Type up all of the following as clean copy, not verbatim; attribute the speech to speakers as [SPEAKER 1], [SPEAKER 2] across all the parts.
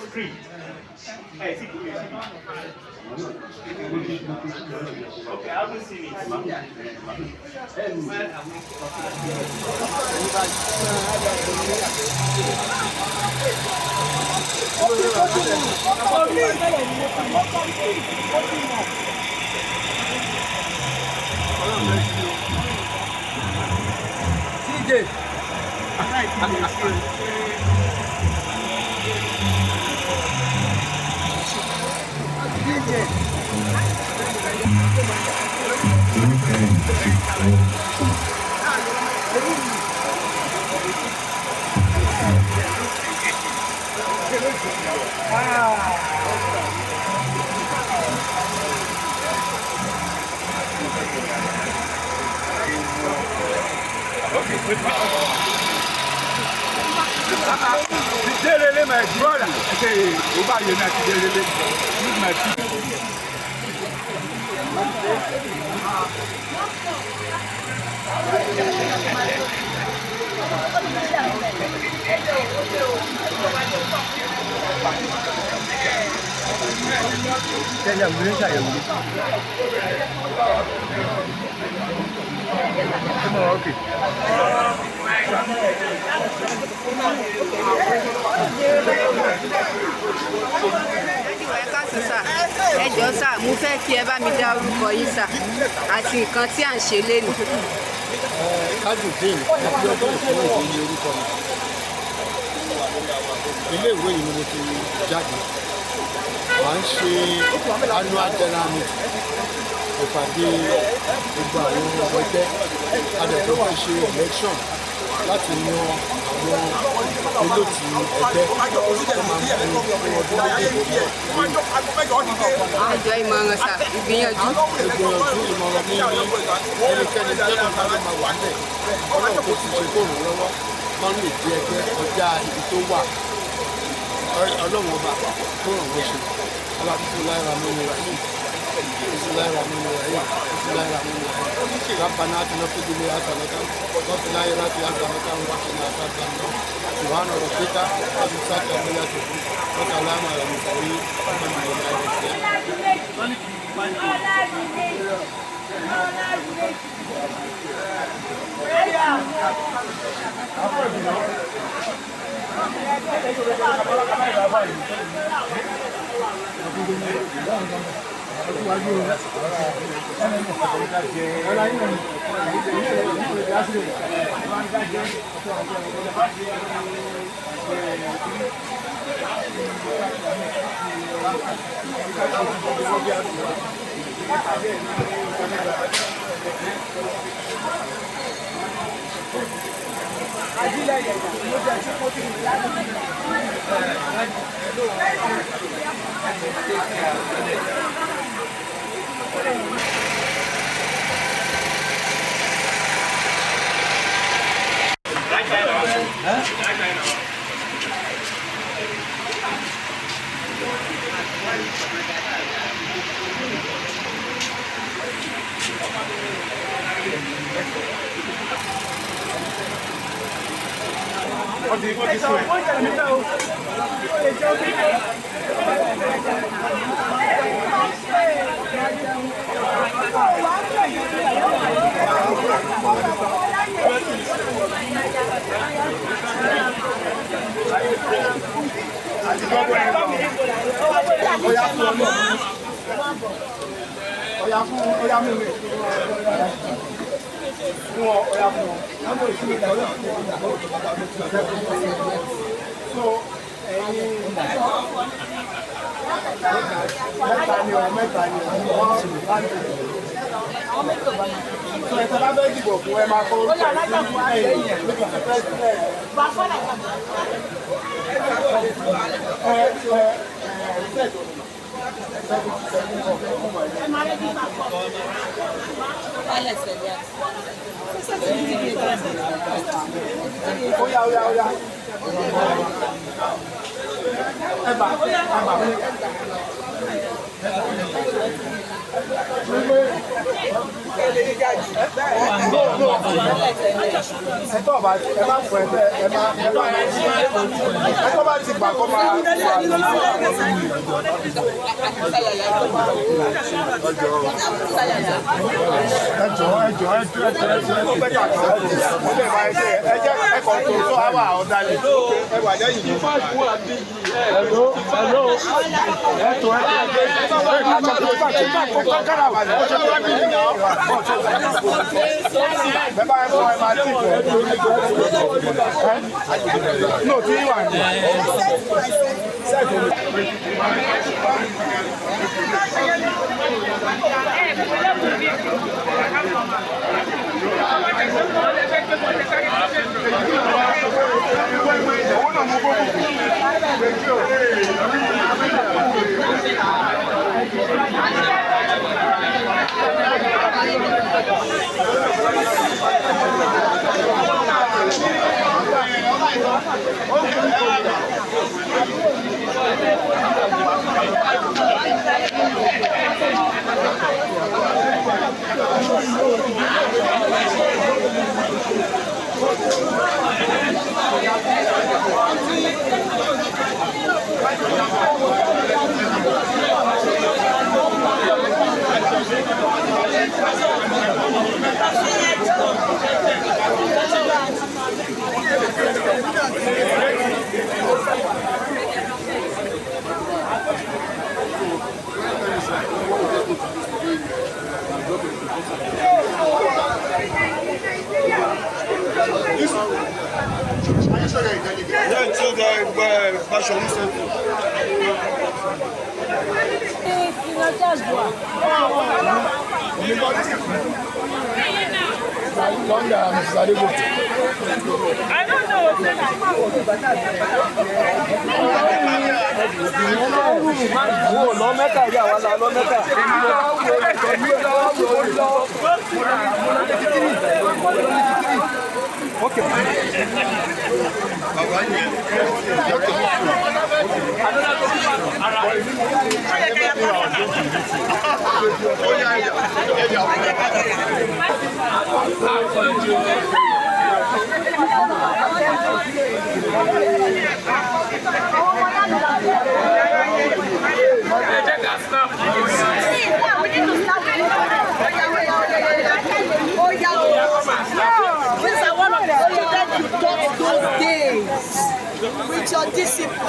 [SPEAKER 1] Free. Hey, see, okay, I haven't seen it. My brother, okay, over United, my
[SPEAKER 2] ẹjọ́ sà mo fẹ́ kí ẹ bá mi dá orúkọ yìí sà àti nǹkan tí à ń ṣe lénìí.
[SPEAKER 3] Ansar-Ud-Deen àti ọdún ìṣòro ìwé ní orúkọ mi. Ilé ìwé yìí ni mo ti jáde. Wà ń ṣe annual general meeting. Ìpàdé gbogbo àwọn ọmọ ẹgbẹ́ adẹ̀tọ́ fẹ́ ṣe election láti yan àwọn olóòtú ẹgbẹ́ tó máa ń fún ọdún méjèèjì.
[SPEAKER 2] Àjọ ìmọ̀ràn sà ìgbìyànjú.
[SPEAKER 3] Ìmọ̀ràn mi ní ẹnikẹ́ni tí ẹ̀rọ bá máa wà lẹ̀ ọlọ́run tó ti ṣe fóònù lọ́wọ́ máa ń lè di ẹgbẹ́ ọjà ibi tó wà ọlọ́run ọba tó ràn wọ́n ṣe. Alábísí láìra mi ní ìràyè. بسم الله الرحمن الرحيم بسم الله الرحمن الرحيم ربنا آتنا في الدنيا حسنة وفي الآخرة حسنة وقنا عذاب النار سبحان ربك رب العزة عما يصفون وسلام على المرسلين والحمد لله
[SPEAKER 1] No, do you want I don't know. With your discipline.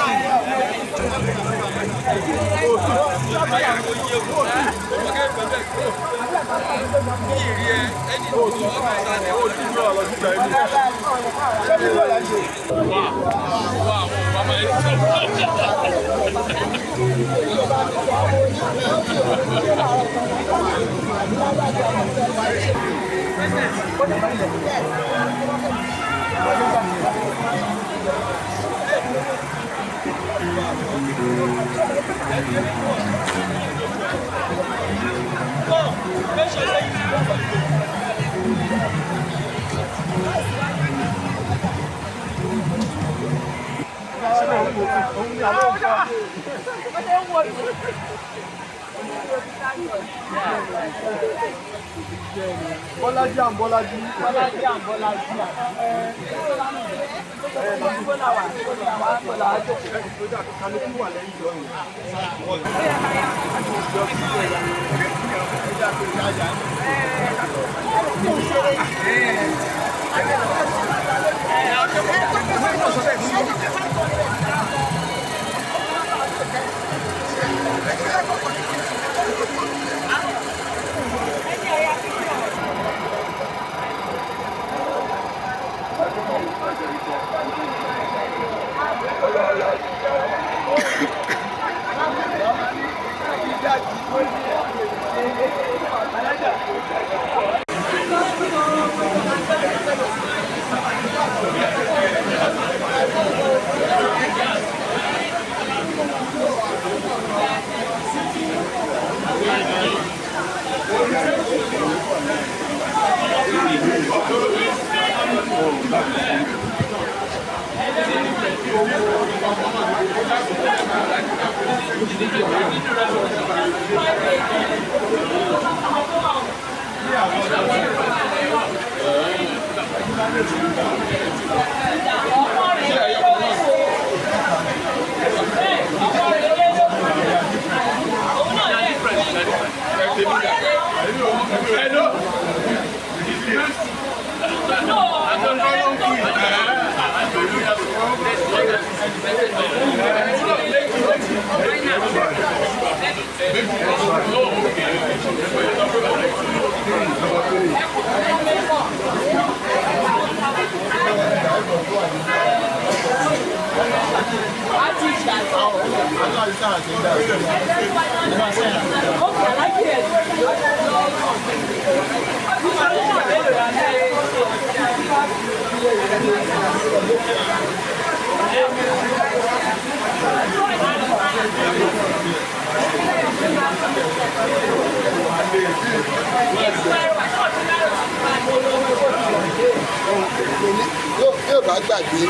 [SPEAKER 3] Yóò bá gbàgbé.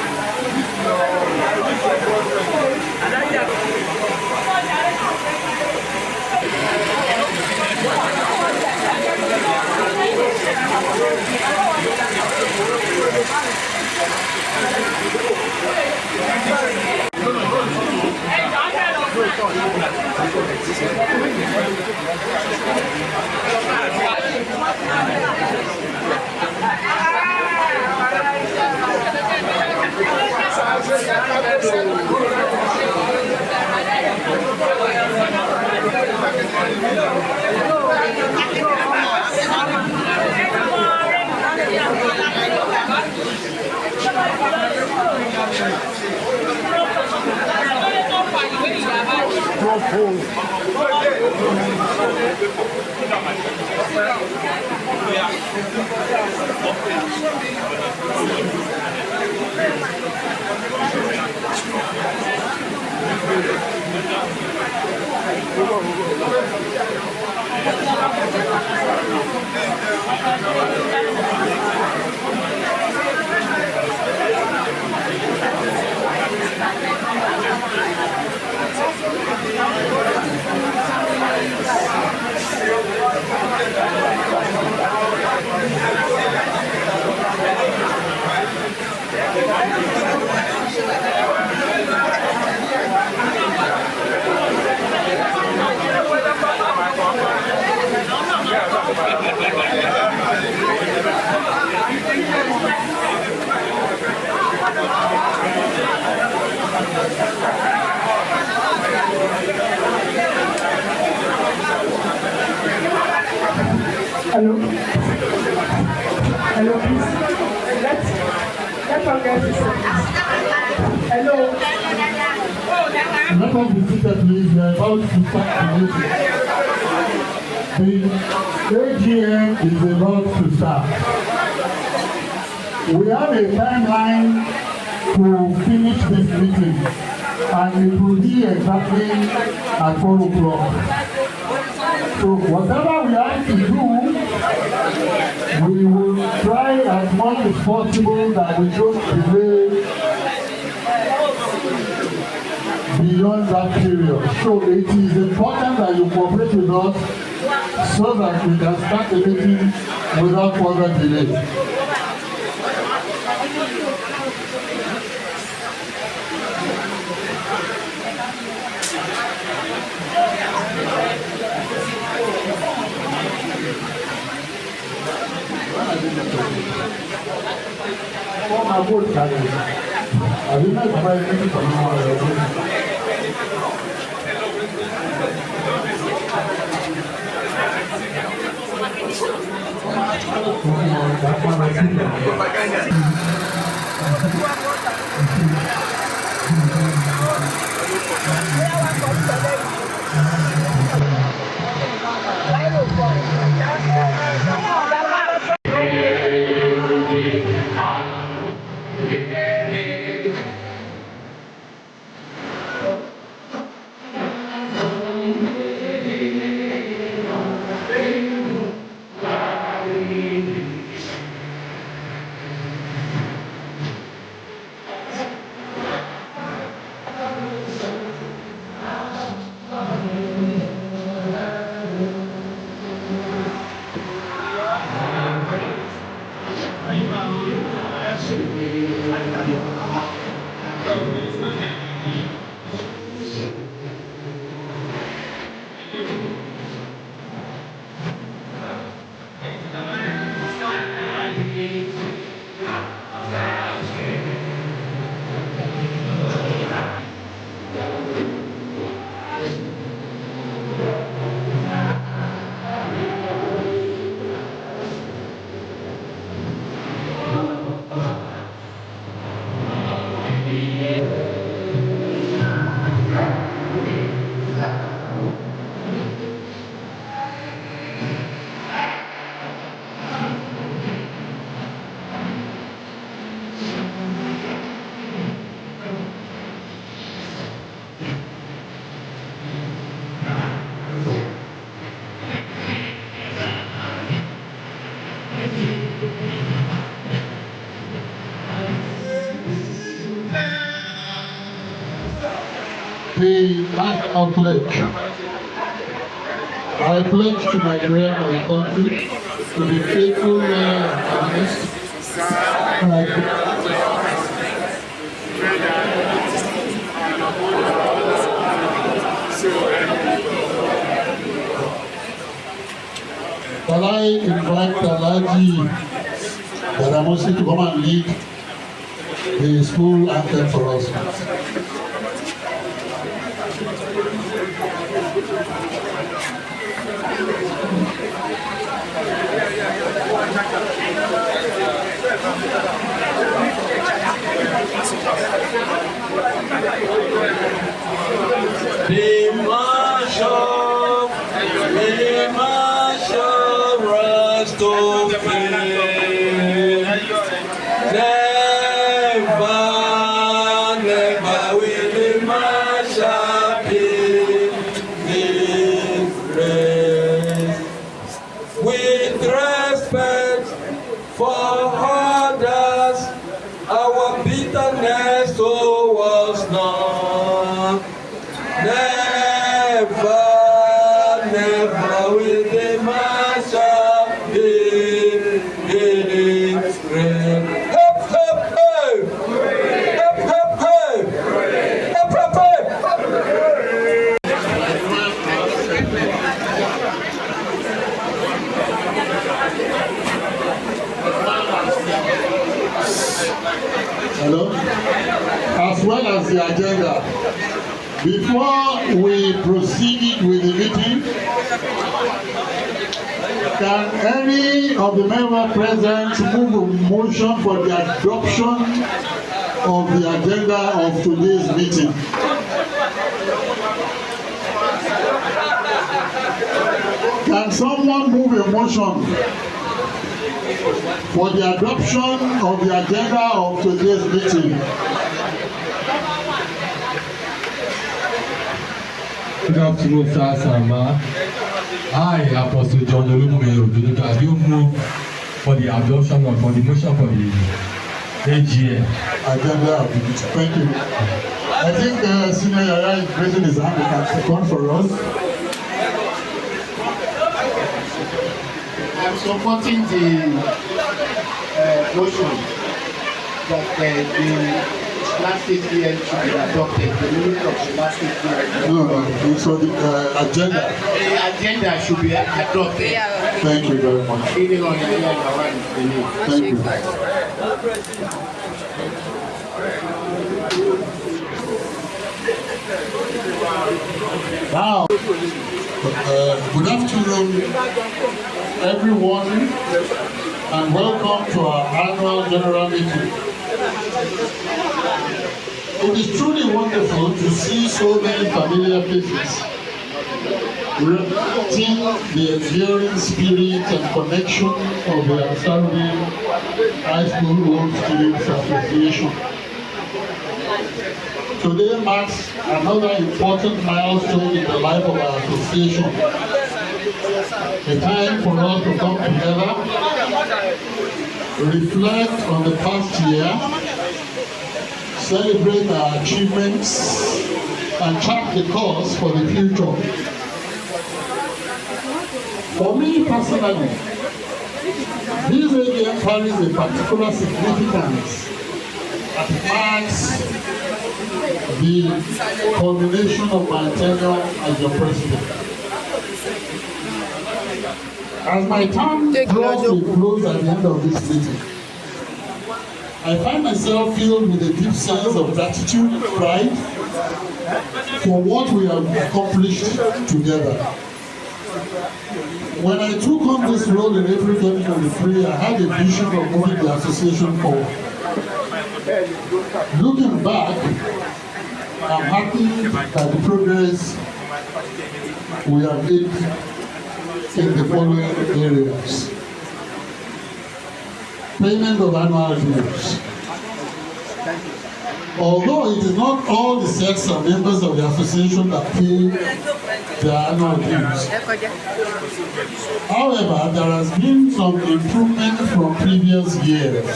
[SPEAKER 4] Hello? Hello, please. Let's organize this. Hello?
[SPEAKER 5] Let us be seated, please. We are about to start the meeting. The AGM is about to start. We have a timeline to finish this meeting, and it will be exactly at 4 o'clock. So whatever we have to do, we will try as much as possible that we don't delay beyond that period. So it is important that you cooperate with us so that we can start the meeting without further delay. The last outlet. I pledge to Nigeria and the country to be faithful and honest. Can I invite Alaji Badamosi to come and lead the school anthem for us?
[SPEAKER 6] The marshal runs to fame. Never will the marshal be disgraced. With respect for others, our bitterness towards none. Never will the marshal be disgraced. Hip, hip, hey! Hip, hip, hey! Hip, hip, hey!
[SPEAKER 5] Hello? As well as the agenda. Before we proceed with the meeting, can any of the members present move a motion for the adoption of the agenda of today's meeting? Can someone move a motion for the adoption of the agenda of today's meeting?
[SPEAKER 7] Good afternoon, sir, Sama. I, Apostle John Olumoye, have you moved for the adoption or for the motion for the AGM?
[SPEAKER 5] Agenda of the meeting. Thank you. I think Senior Yaya is raising his hand. He can second for us.
[SPEAKER 3] I'm supporting the motion that the last AGM should be adopted. The minute of the last AGM.
[SPEAKER 5] No, so the agenda.
[SPEAKER 3] The agenda should be adopted.
[SPEAKER 5] Thank you very much. Thank you. Now, good afternoon, everyone, and welcome to our annual general meeting. It is truly wonderful to see so many familiar faces, reflecting the enduring spirit and connection of the Ansar-Ud-Deen High School Old Students Association. Today marks another important milestone in the life of our association. A time for us to come together, reflect on the past year, celebrate our achievements, and chart the course for the future. For me personally, This AGM carries a particular significance as it marks the culmination of my tenure as your president. As my term draws to a close at the end of this meeting, I find myself filled with a deep sense of gratitude and pride for what we have accomplished together. When I took on this role in April 2023, I had a vision of moving the association forward. Looking back, I'm happy that the progress we have made in the following areas. Payment of annual dues. Although it is not all the sets and members of the association that pay their annual dues. However, there has been some improvement from previous years.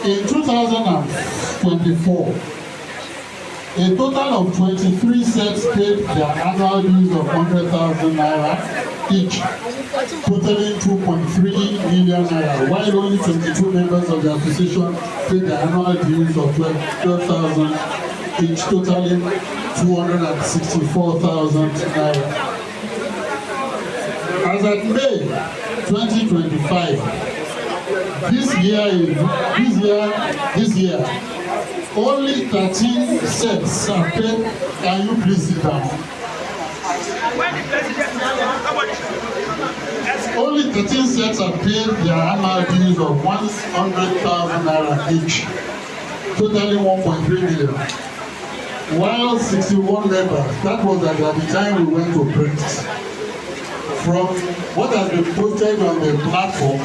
[SPEAKER 5] In 2024, a total of 23 sets paid their annual dues of 100,000 naira each, totaling 2.3 million naira, while only 22 members of the association paid their annual dues of 12,000 each, totaling 264,000 naira. As at May 2025, this year, only 13 sets are paid. Can you please sit down? Only 13 sets are paid their annual dues of 100,000 naira each, totaling 1.3 million. While 61 members, that was at the time we went to print. From what has been posted on the platform,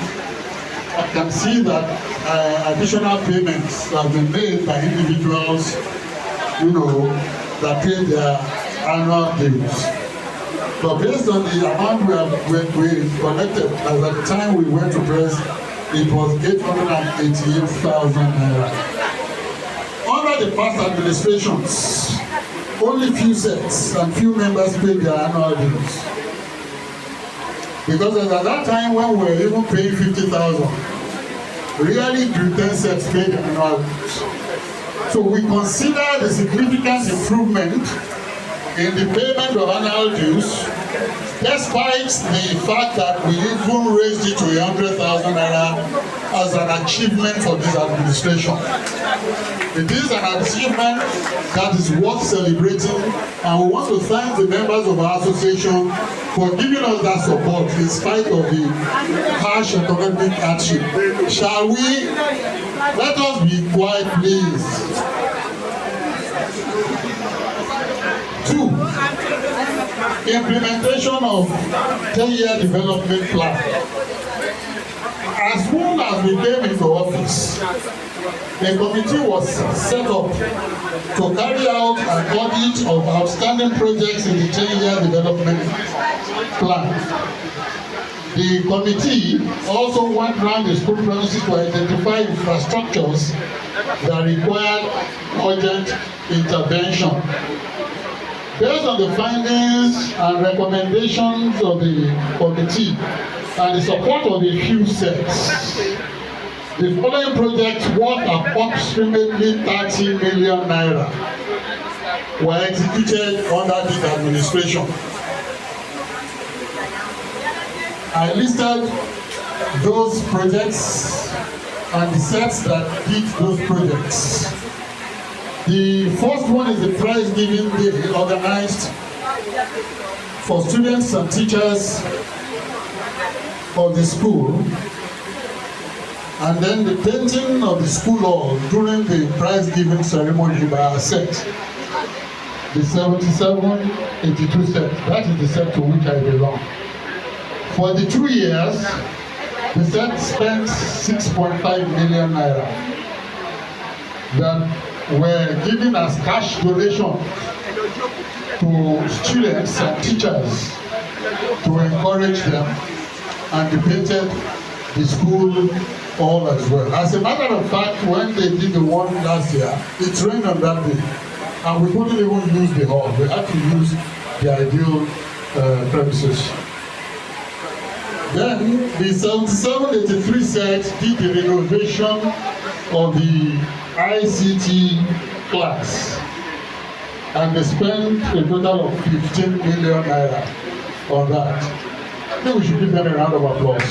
[SPEAKER 5] I can see that additional payments have been made by individuals, that pay their annual dues. But based on the amount we collected, as at the time we went to press, it was 888,000 naira. Under the past administrations, only few sets and few members paid their annual dues. Because at that time when we were even paying 50,000, really 10 sets paid their annual dues. So we consider the significant improvement in the payment of annual dues, despite the fact that we even raised it to 100,000 naira as an achievement for this administration. It is an achievement that is worth celebrating, and we want to thank the members of our association for giving us that support in spite of the harsh economic hardship. Shall we? Let us be quiet, please. 2. Implementation of 10-year development plan. As soon as we came into office, a committee was set up to carry out an audit of outstanding projects in the 10-year development plan. The committee also went around the school premises to identify infrastructures that required urgent intervention. Based on the findings and recommendations of the committee and the support of the few sets, the following projects worth approximately 30 million naira were executed under this administration. I listed those projects and the sets that did those projects. The first one is the prize giving day organized for students and teachers of the school, and then the painting of the school hall during the prize giving ceremony by our set, the 7782 set. That is the set to which I belong. For the 2 years, the set spent 6.5 million naira that were given as cash donation to students and teachers to encourage them, and they painted the school hall as well. As a matter of fact, when they did the one last year, it rained on that day, and we couldn't even use the hall. We had to use the ideal premises. Then the 7783 set did the renovation of the ICT class, and they spent a total of 15 million naira on that. I think we should give them a round of applause.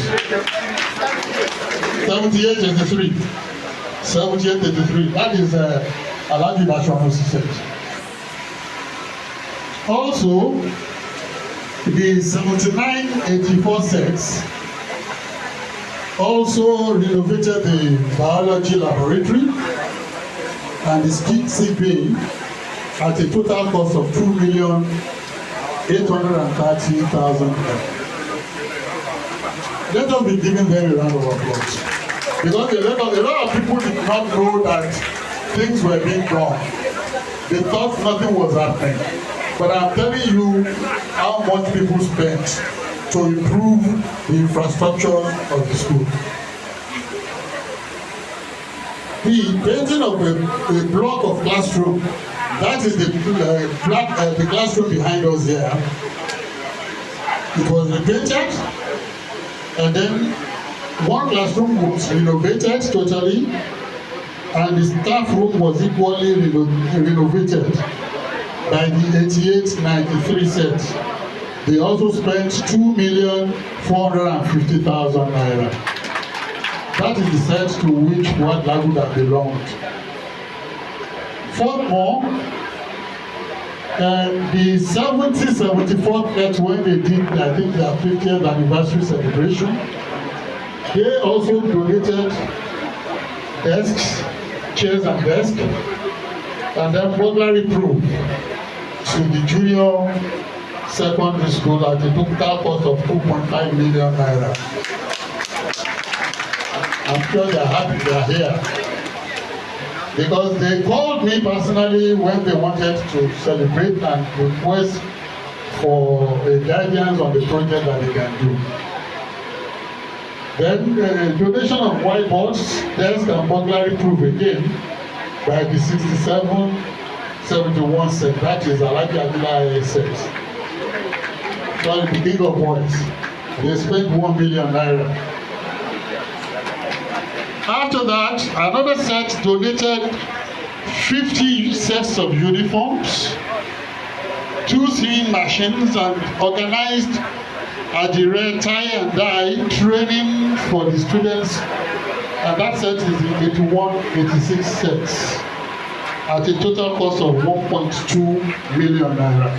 [SPEAKER 5] 7883. 7883. That is Alhaji National set. Also, the 7984 sets also renovated the biology laboratory and the sick bay at a total cost of 2,830,000. Let us be giving them a round of applause, because a lot of people did not know that things were being done. They thought nothing was happening. But I'm telling you how much people spent to improve the infrastructure of the school. The painting of a block of classroom, that is the classroom behind us here. It was repainted, and then one classroom was renovated totally, and the staff room was equally renovated by the 8893 set. They also spent 2,450,000 naira. That is the set to which Ward Laguda belonged. Furthermore, the 7074 set, when they did, I think, their 50th anniversary celebration, they also donated desks, chairs and desks, and then burglary proof to the junior secondary school at a total cost of 2.5 million naira. I'm sure they are happy they are here, because they called me personally when they wanted to celebrate and request for a guidance on the project that they can do. Then donation of whiteboards, desk and burglary proof again by the 6771 set. That is Alhaji Abdullahi set. Sorry, the king of boys. They spent 1 million naira. After that, another set donated 50 sets of uniforms, 2 sewing machines, and organized a direct tie and dye training for the students. And that set is in 8186 sets at a total cost of 1.2 million naira.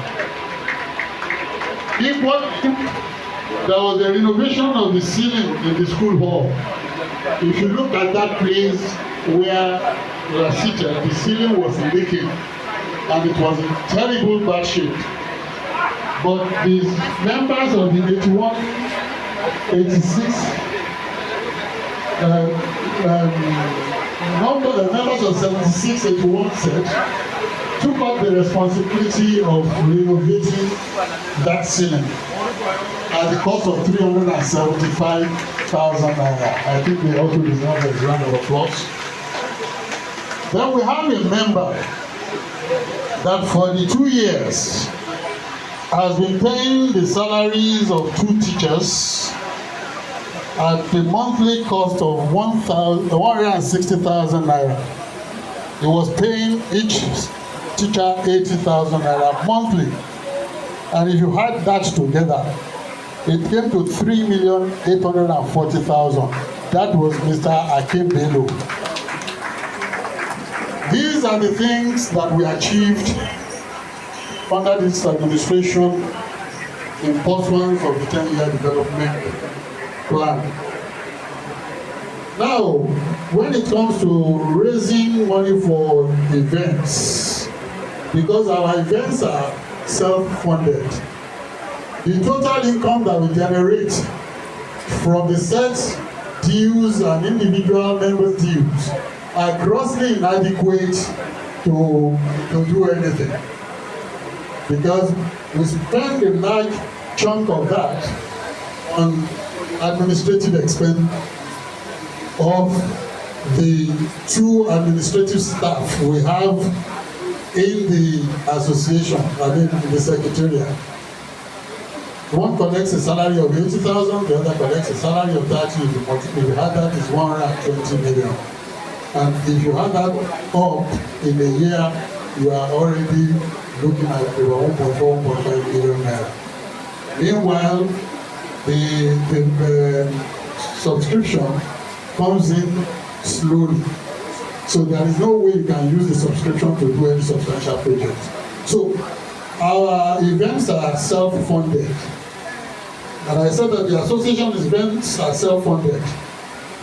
[SPEAKER 5] There was a renovation of the ceiling in the school hall. If you look at that place where we are seated, the ceiling was leaking and it was in terrible bad shape. But the members of the 8186 members of 7681 set took up the responsibility of renovating that ceiling at the cost of 375,000 naira. I think they also deserve a round of applause. Then we have a member that for the 2 years has been paying the salaries of 2 teachers at the monthly cost of 160,000 naira. He was paying each teacher 80,000 naira monthly. And if you add that together, it came to 3,840,000. That was Mr. Akim Bello. These are the things that we achieved under this administration in pursuance of the 10-year development plan. Now, when it comes to raising money for events, because our events are self-funded, the total income that we generate from the set dues and individual members' dues are grossly inadequate to do anything, because we spend a large chunk of that on administrative expense of the 2 administrative staff we have in the association, I mean in the secretariat. One collects a salary of 80,000, the other collects a salary of 30. If you had that, is 120 million. And if you had that up in a year, you are already looking at over 1.4, 1.5 million naira. Meanwhile, the subscription comes in slowly. So there is no way you can use the subscription to do any substantial project. So our events are self-funded. And I said that the association events are self-funded.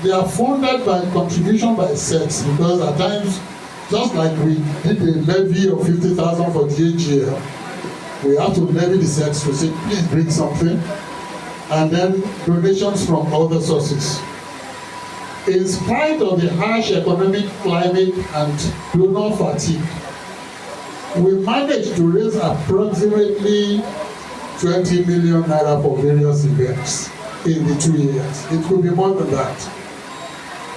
[SPEAKER 5] They are funded by contribution by sets, because at times, just like we did a levy of 50,000 for the AGM, we have to levy the sets to say, please bring something, and then donations from other sources. In spite of the harsh economic climate and donor fatigue, we managed to raise approximately 20 million naira for various events in the 2 years. It could be more than that.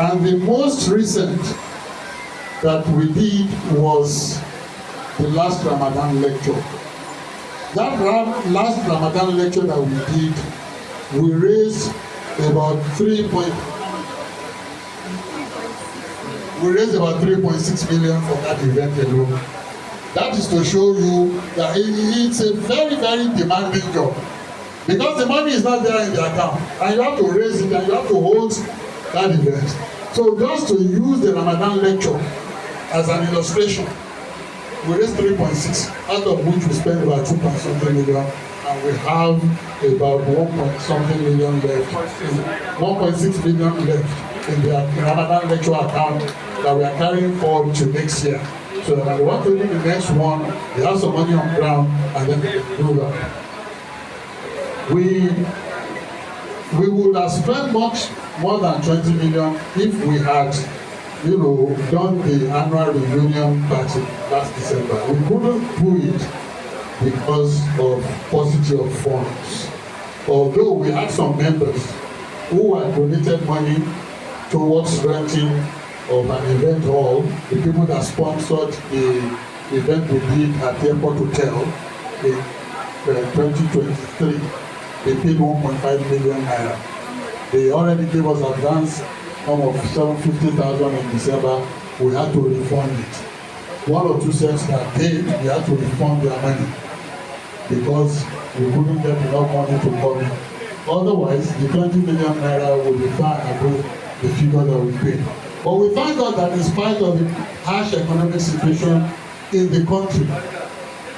[SPEAKER 5] And the most recent that we did was the last Ramadan lecture. That last Ramadan lecture that we did, we raised about 3.6 million for that event alone. That is to show you that it's a very, very demanding job, because the money is not there in the account, and you have to raise it, and you have to hold that event. So just to use the Ramadan lecture as an illustration, we raised 3.6, out of which we spent about 2.something million, and we have about 1.something million left, 1.6 million left in the Ramadan lecture account that we are carrying forward to next year. So that when we want to do the next one, they have some money on ground, and then we do that. We would have spent much more than 20 million if we had, done the annual reunion party last December. We couldn't do it because of paucity of funds. Although we had some members who had donated money towards renting of an event hall, the people that sponsored the event we did at the airport hotel in 2023, they paid 1.5 million naira. They already gave us advance of 750,000 in December. We had to refund it. One or two sets that paid, we had to refund their money because we couldn't get enough money to come in. Otherwise, the 20 million naira would be far above the figure that we paid. But we thank God that in spite of the harsh economic situation in the country,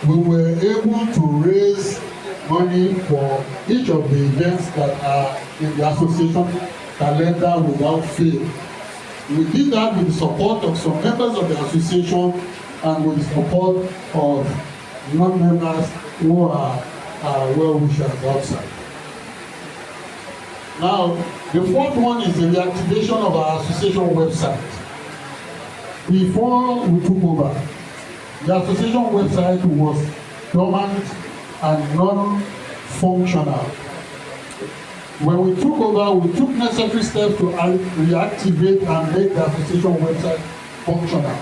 [SPEAKER 5] we were able to raise money for each of the events that are in the association calendar without fail. We did that with the support of some members of the association and with the support of non-members who are well-wishers outside. Now, the fourth one is the reactivation of our association website. Before we took over, the association website was dormant and non-functional. When we took over, we took necessary steps to reactivate and make the association website functional.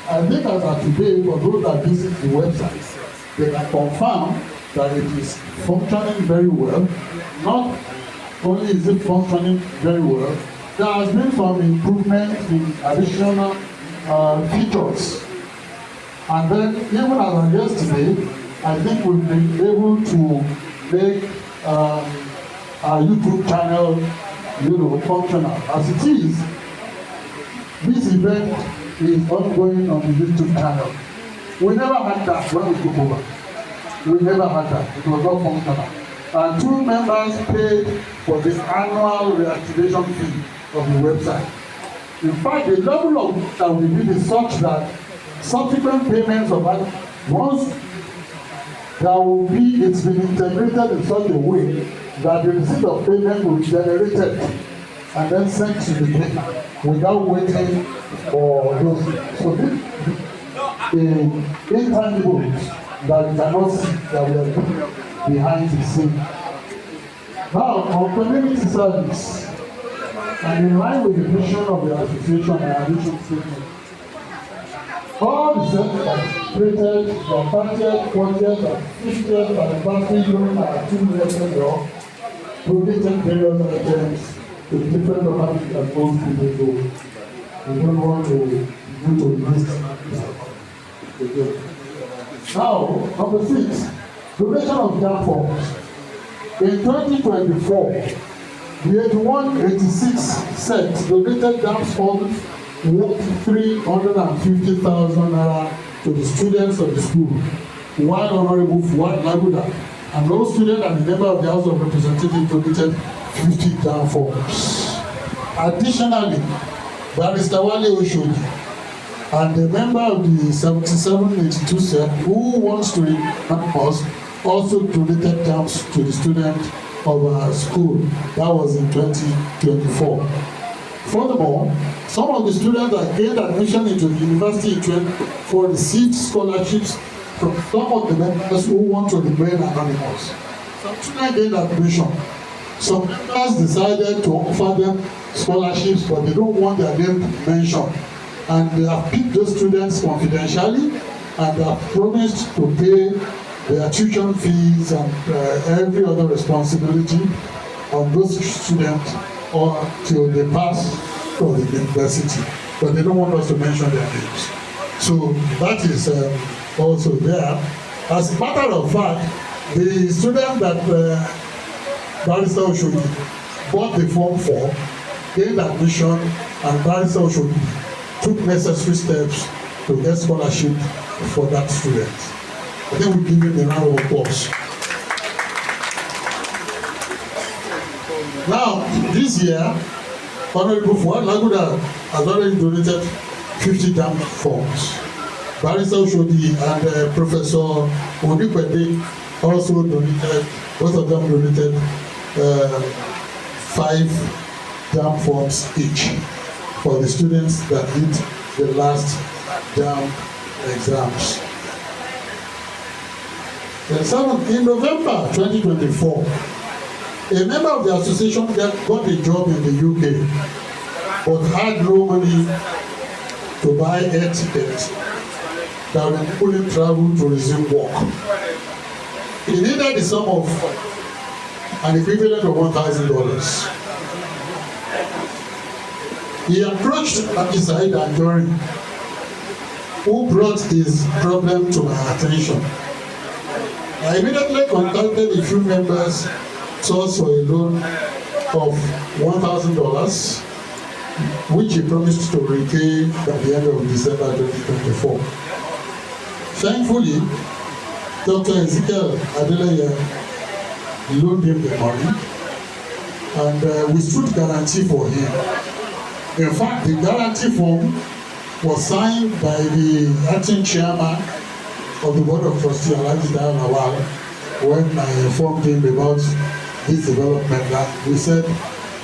[SPEAKER 5] I think as of today, for those that visit the website, they can confirm that it is functioning very well. Not only is it functioning very well, there has been some improvement in additional features. And then, even as of yesterday, I think we've been able to make our YouTube channel, functional. As it is, this event is ongoing on the YouTube channel. We never had that when we took over. We never had that. It was not functional. And 2 members paid for the annual reactivation fee of the website. In fact, the level of that we did is such that subsequent payments of that, once there will be, it's been integrated in such a way that the receipt of payment will be generated and then sent to the bank without waiting for those. So this intangibles that you cannot see that we are doing behind the scene. Now, on community service, and in line with the vision of the association and our mission statement, All the sets celebrated their 30th, 40th, and 50th anniversary during our 2-year tenure, donated various items to different localities and most people. So we don't want to do to list. Now, number 6, donation of jam forms. In 2024, the 8186 sets donated jam forms worth 350,000 naira to the students of the school, while Honorable Fuad Laguda and those students and the member of the House of Representatives donated 50 jam forms. Additionally, Barrister Wale Oshodi and the member of the 7782 set who wants to remain us also donated jams to the students of our school. That was in 2024. Furthermore, some of the students that gained admission into the university in 2024 received scholarships from some of the members who want to remain anonymous. Some students gained admission. Some members decided to offer them scholarships, but they don't want their name mentioned. And they have picked those students confidentially, and they have promised to pay their tuition fees and every other responsibility on those students until they pass from the university. But they don't want us to mention their names. So that is also there. As a matter of fact, the student that Barrister Oshodi bought the form for gained admission, and Barrister Oshodi took necessary steps to get scholarship for that student. I think we give him a round of applause. Now, this year, Honorable Fuad Laguda has already donated 50 jam forms. Barrister Oshodi and Professor Onikwede also donated, both of them donated 5 jam forms each for the students that did the last jam exams. In November 2024, a member of the association got a job in the UK but had no money to buy air tickets that would enable him travel to resume work. He needed the sum of an equivalent of $1,000. He approached Said Anjorin, who brought his problem to my attention. I immediately contacted a few members, source for a loan of $1,000, which he promised to repay at the end of December 2024. Thankfully, Dr. Ezekiel Adeleye loaned him the money, and we stood guarantee for him. In fact, the guarantee form was signed by the acting chairman of the Board of Trustees, Alhaji Dayo Lawal, when I informed him about this development. That we said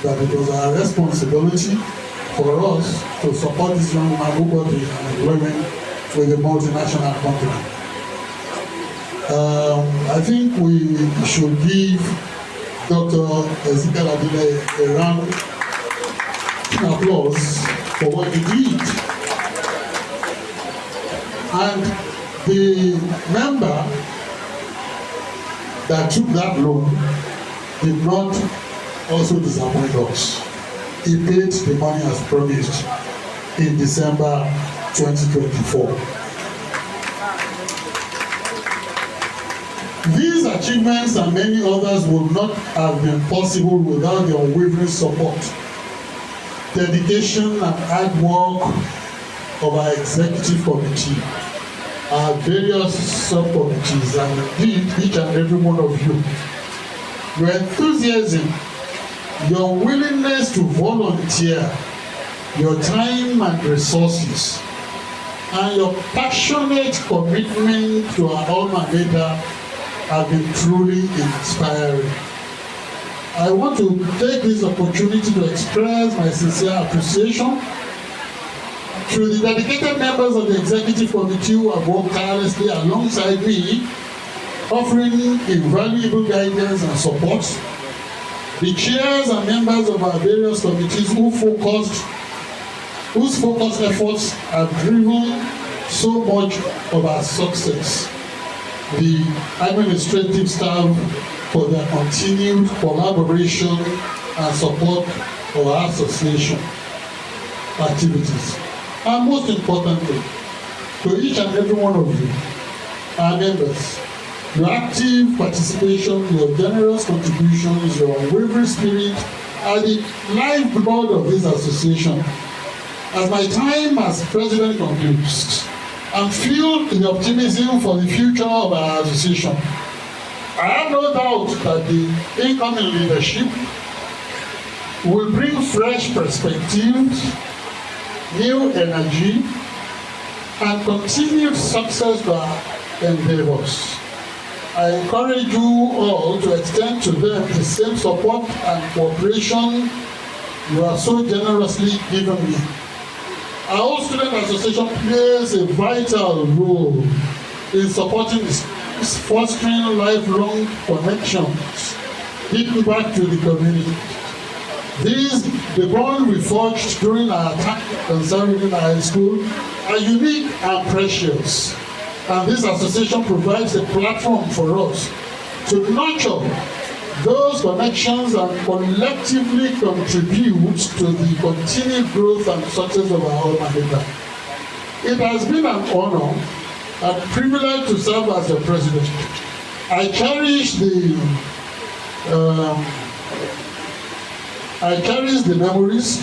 [SPEAKER 5] that it was our responsibility for us to support this young man who got the employment with a multinational company. I think we should give Dr. Ezekiel Adeleye a round of applause for what he did. And the member that took that loan did not also disappoint us. He paid the money as promised in December 2024. These achievements and many others would not have been possible without the unwavering support, dedication and hard work of our executive committee, our various subcommittees, and indeed each and every one of you. Your enthusiasm, your willingness to volunteer, your time and resources, and your passionate commitment to our alma mater have been truly inspiring. I want to take this opportunity to express my sincere appreciation to the dedicated members of the executive committee who have worked tirelessly alongside me, offering invaluable guidance and support, the chairs and members of our various committees whose focused efforts have driven so much of our success. The administrative staff for their continued collaboration and support of our association activities. And most importantly, to each and every one of you, our members, your active participation, your generous contributions, your unwavering spirit are the lifeblood of this association. As my time as president concludes, I'm filled with optimism for the future of our association. I have no doubt that the incoming leadership will bring fresh perspectives, new energy, and continued success to our endeavors. I encourage you all to extend to them the same support and cooperation you have so generously given me. Our old student association plays a vital role in supporting fostering lifelong connections, giving back to the community. The bond we forged during our time at Ansar-Ud-Deen High School are unique and precious. And this association provides a platform for us to nurture those connections and collectively contribute to the continued growth and success of our alma mater. It has been an honor and privilege to serve as the president. I cherish the memories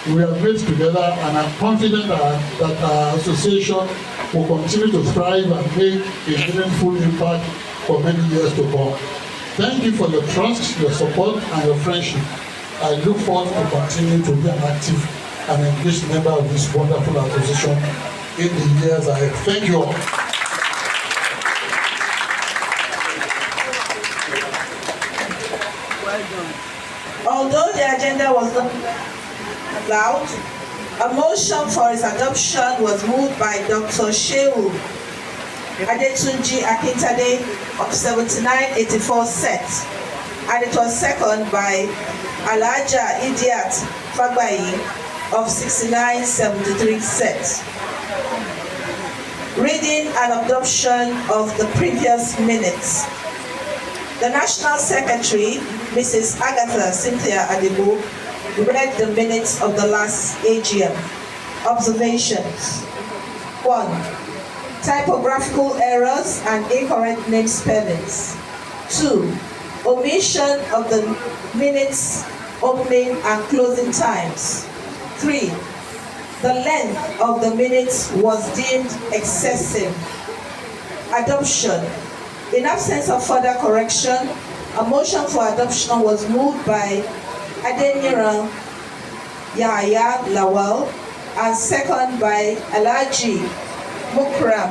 [SPEAKER 5] we have made together, and I'm confident that our association will continue to thrive and make a meaningful impact for many years to come. Thank you for your trust, your support, and your friendship. I look forward to continue to be an active and engaged member of this wonderful association in the years ahead. Thank you all.
[SPEAKER 8] Although the agenda was not allowed, a motion for its adoption was moved by Dr. Shehu Adetunji Akintade of 7984 set, and it was seconded by Alhaja Idiat Fagbayi of 6973 set. Reading and adoption of the previous minutes. The National Secretary, Mrs. Agatha Cynthia Adibu, read the minutes of the last AGM. Observations. 1. Typographical errors and incorrect name spellings. 2. Omission of the minutes opening and closing times. 3. The length of the minutes was deemed excessive. Adoption. In absence of further correction, a motion for adoption was moved by Adeniran Yahya Lawal and seconded by Alhaji Mukram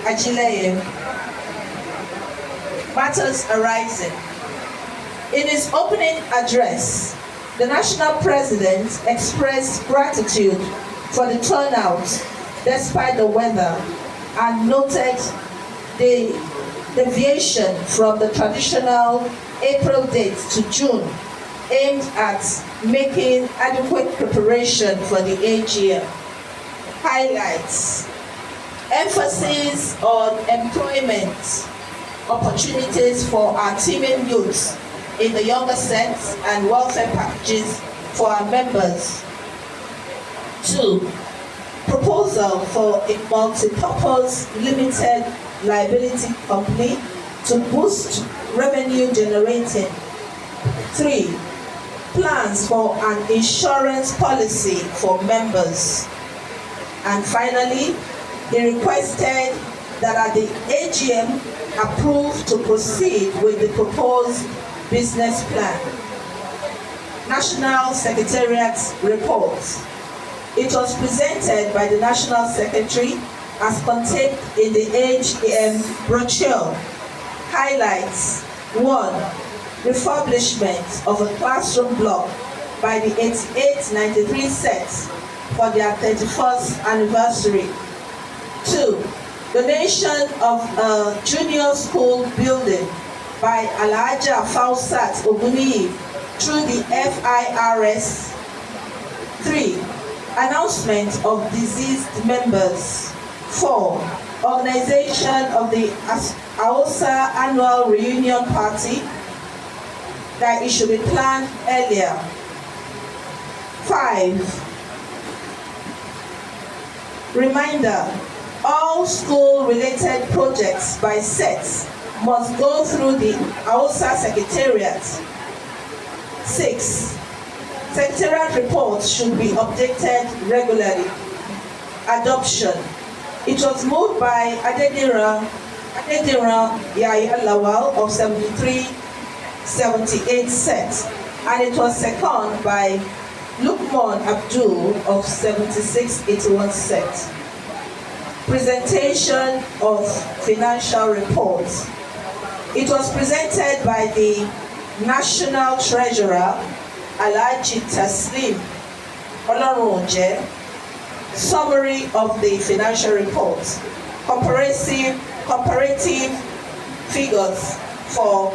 [SPEAKER 8] Ajileye. Matters arising. In his opening address, the national president expressed gratitude for the turnout despite the weather and noted the deviation from the traditional April date to June, aimed at making adequate preparation for the AGM. Highlights. Emphasis on employment opportunities for our teeming youths in the younger sets and welfare packages for our members. 2. Proposal for a multi-purpose limited liability company to boost revenue generating. 3. Plans for an insurance policy for members. And finally, he requested that at the AGM approve to proceed with the proposed business plan. National Secretariat report. It was presented by the National Secretary as contained in the AGM brochure. Highlights. 1. Refurbishment of a classroom block by the 8893 set for their 31st anniversary. 2. Donation of a junior school building by Alhaja Fausat Oguniyi through the FIRS. 3. Announcement of deceased members. 4. Organization of the AHOSA Annual Reunion Party, that it should be planned earlier. 5. Reminder, all school-related projects by sets must go through the AHOSA Secretariat. 6. Secretariat reports should be updated regularly. Adoption. It was moved by Adediran Yahya Lawal of 73-78 set, and it was seconded by Lukman Abdul of 76-81 set. Presentation of financial reports. It was presented by the National Treasurer, Alhaji Taslim Olorunje. Summary of the financial reports. Comparative figures for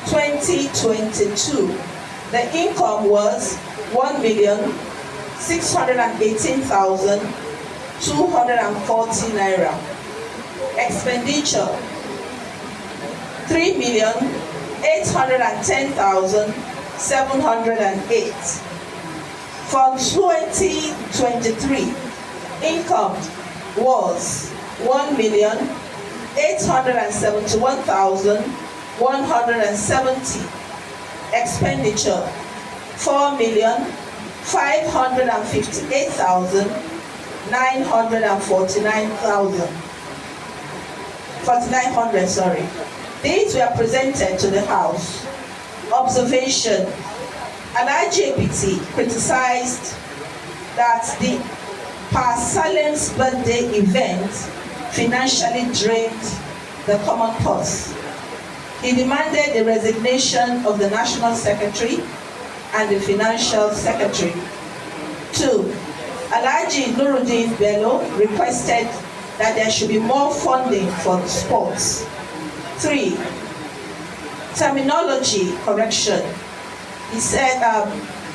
[SPEAKER 8] 2022. The income was 1,618,240 naira. Expenditure 3,810,708. For 2023, income was 1,871,170. Expenditure 4,558,949,000. These were presented to the House. Observation. An IJPT criticized that the Per Salem's birthday event financially drained the common purse. He demanded the resignation of the National Secretary and the Financial Secretary. 2. Alhaji Nuruddin Bello requested that there should be more funding for sports. 3. Terminology correction. He said,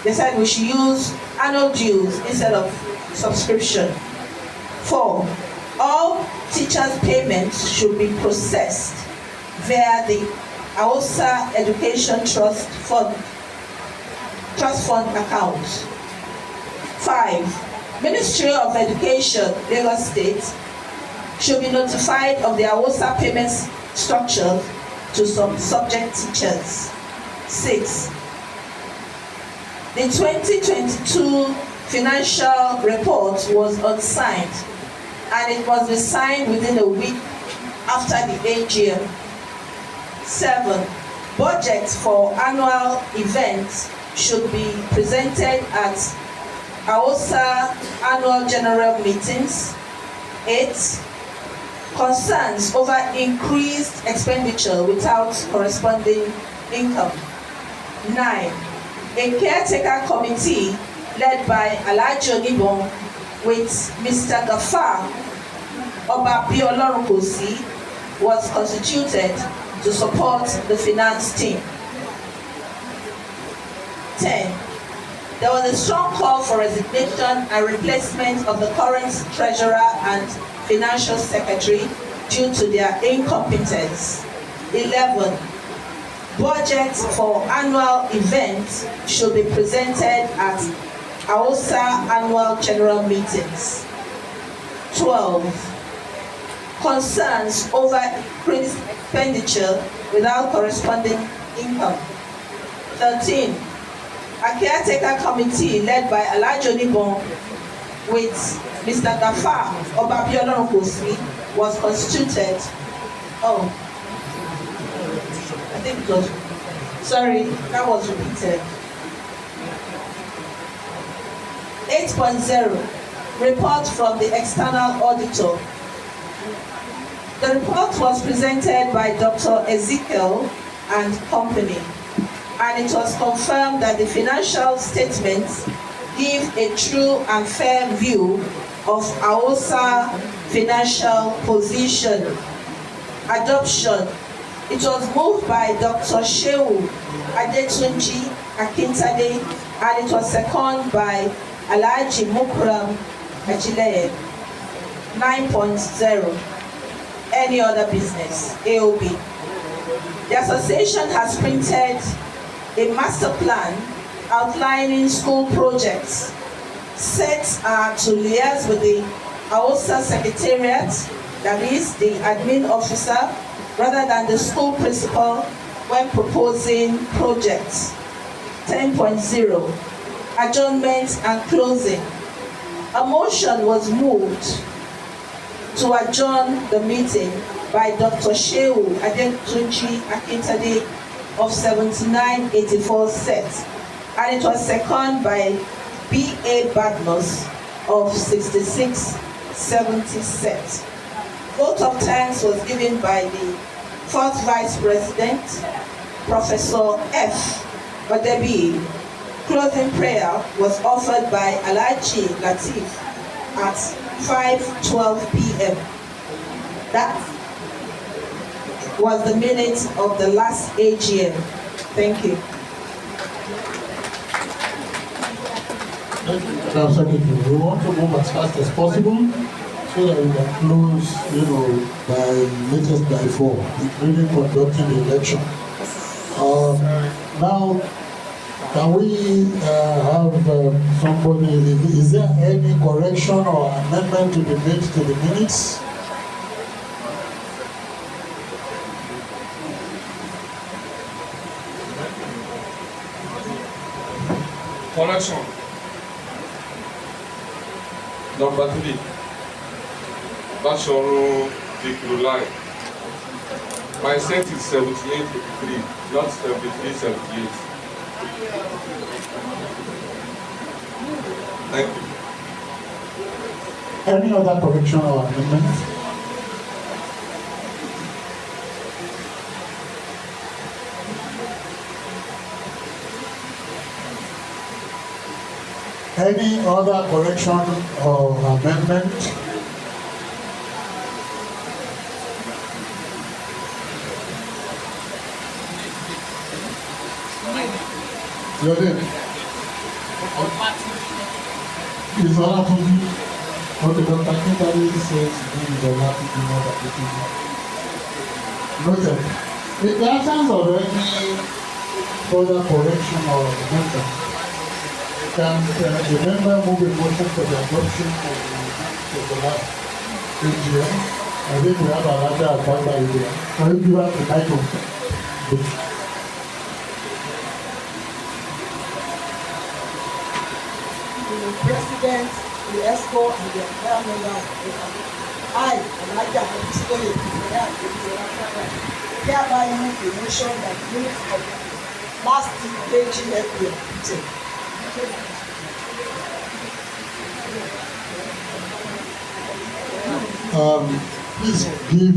[SPEAKER 8] they said we should use annual dues instead of subscription. 4. All teachers' payments should be processed via the AHOSA Education Trust Fund account. 5. Ministry of Education, Lagos State, should be notified of the AHOSA payments structure to some subject teachers. 6. The 2022 financial report was unsigned, and it must be signed within a week after the AGM. 7. Budgets for annual events should be presented at AHOSA annual general meetings. 8. Concerns over increased expenditure without corresponding income. 9. A caretaker committee led by Alhaji Onibon with Mr. Gafar Obabiolorukosi was constituted to support the finance team. 10. There was a strong call for resignation and replacement of the current treasurer and financial secretary due to their incompetence. 11. Budgets for annual events should be presented at AHOSA annual general meetings. 12. Concerns over increased expenditure without corresponding income. 13. A caretaker committee led by Alhaji Onibon with Mr. Gafar Obabiolorukosi was constituted. Oh, I think it was, sorry, that was repeated. 8.0, report from the external auditor. The report was presented by Dr. Ezekiel and company, and it was confirmed that the financial statements give a true and fair view of AHOSA financial position. Adoption. It was moved by Dr. Shehu Adetunji Akintade, and it was seconded by Alhaji Mukram Ajileye. 9.0, any other business, AOB. The association has printed a master plan outlining school projects. Sets are to liaise with the AHOSA secretariat, that is the admin officer, rather than the school principal when proposing projects. 10.0, adjournment and closing. A motion was moved to adjourn the meeting by Dr. Shehu Adetunji Akintade of 7984 set, and it was seconded by B.A. Badmus of 6670 set. Vote of thanks was given by the fourth Vice President, Professor F. Odebi. Closing prayer was offered by Alhaji Latif at 5:12 p.m. That was the minute of the last AGM. Thank you.
[SPEAKER 5] Thank you, Madam Secretary. We want to move as fast as possible so that we can close, by latest by 4, including conducting the election. Now, can we have somebody, is there any correction or amendment to be made to the minutes?
[SPEAKER 6] Correction. Number 3. Bashoru Dikulai. My set is 7883, not 7378. Thank you.
[SPEAKER 5] Any other correction or amendment? Any other correction or amendment? Your name? Is Olatuji? Okay, Dr. Kintari says he is Olatuji, not Olatuji. Noted. In the absence of any further correction or amendment, can the member move a motion for the adoption of the last AGM? I think we have another advisor here. Can you give us the microphone?
[SPEAKER 9] The President, the ESCO, and the entire member of the board. I, Elijah Adetunji hereby move the motion that minutes of last AGM were printed.
[SPEAKER 5] Please give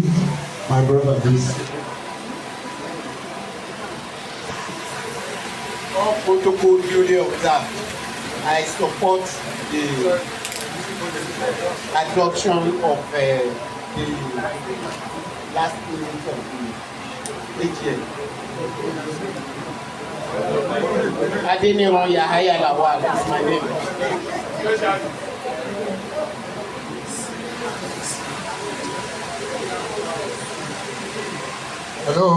[SPEAKER 5] my brother this.
[SPEAKER 3] All protocol duly observed. I support the adoption of the last minute of the AGM. Adeniran Yahaya Lawal is my name.
[SPEAKER 5] Hello.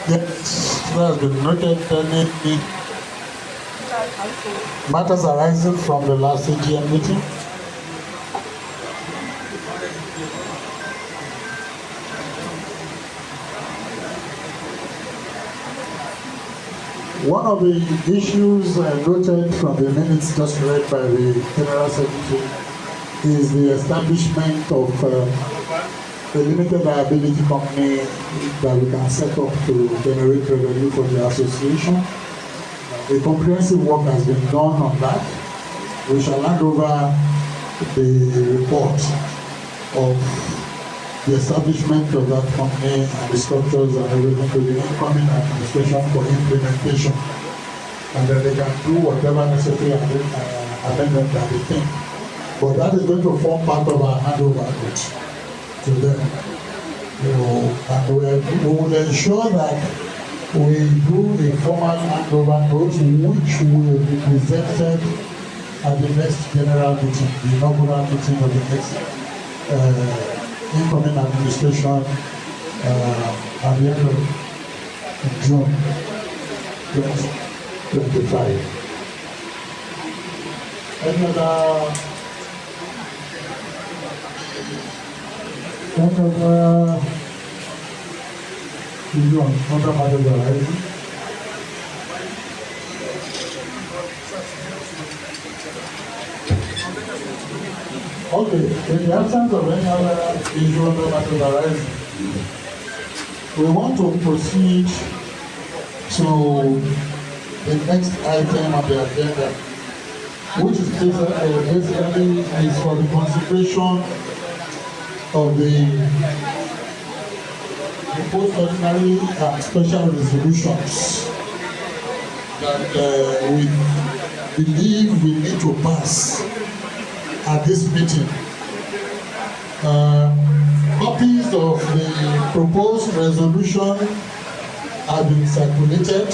[SPEAKER 5] Yes, well, the noted matters arising from the last AGM meeting. One of the issues noted from the minutes just read by the General Secretary is the establishment of a limited liability company that we can set up to generate revenue for the association. A comprehensive work has been done on that. We shall hand over the report of the establishment of that company and the structures and everything to the incoming administration for implementation. And then they can do whatever necessary amendment that they think. But that is going to form part of our handover to them. And we will ensure that we do a formal handover note which will be presented at the next general meeting, the inaugural meeting of the next incoming administration at the end of June 2025. Any other issue on other matters arising? Okay, in the absence of any other issue on the matters arising, we want to proceed to the next item of the agenda, which is basically is for the consideration of the proposed ordinary and special resolutions that we believe we need to pass at this meeting. Copies of the proposed resolution have been circulated,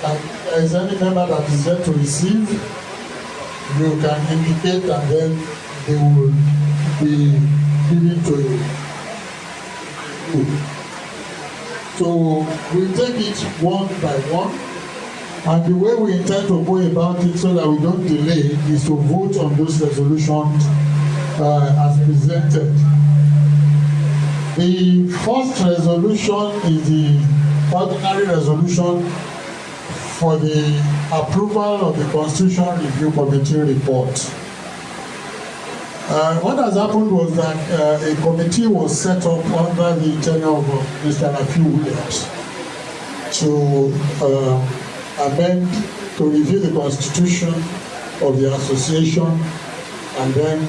[SPEAKER 5] and if there is any member that is yet to receive, you can indicate and then they will be given to you. So we take it one by one, and the way we intend to go about it so that we don't delay is to vote on those resolutions as presented. The first resolution is the ordinary resolution for the approval of the Constitution Review Committee report. What has happened was that a committee was set up under the tenure of Mr. Ansar-Ud-Deen to amend, to review the Constitution of the association and then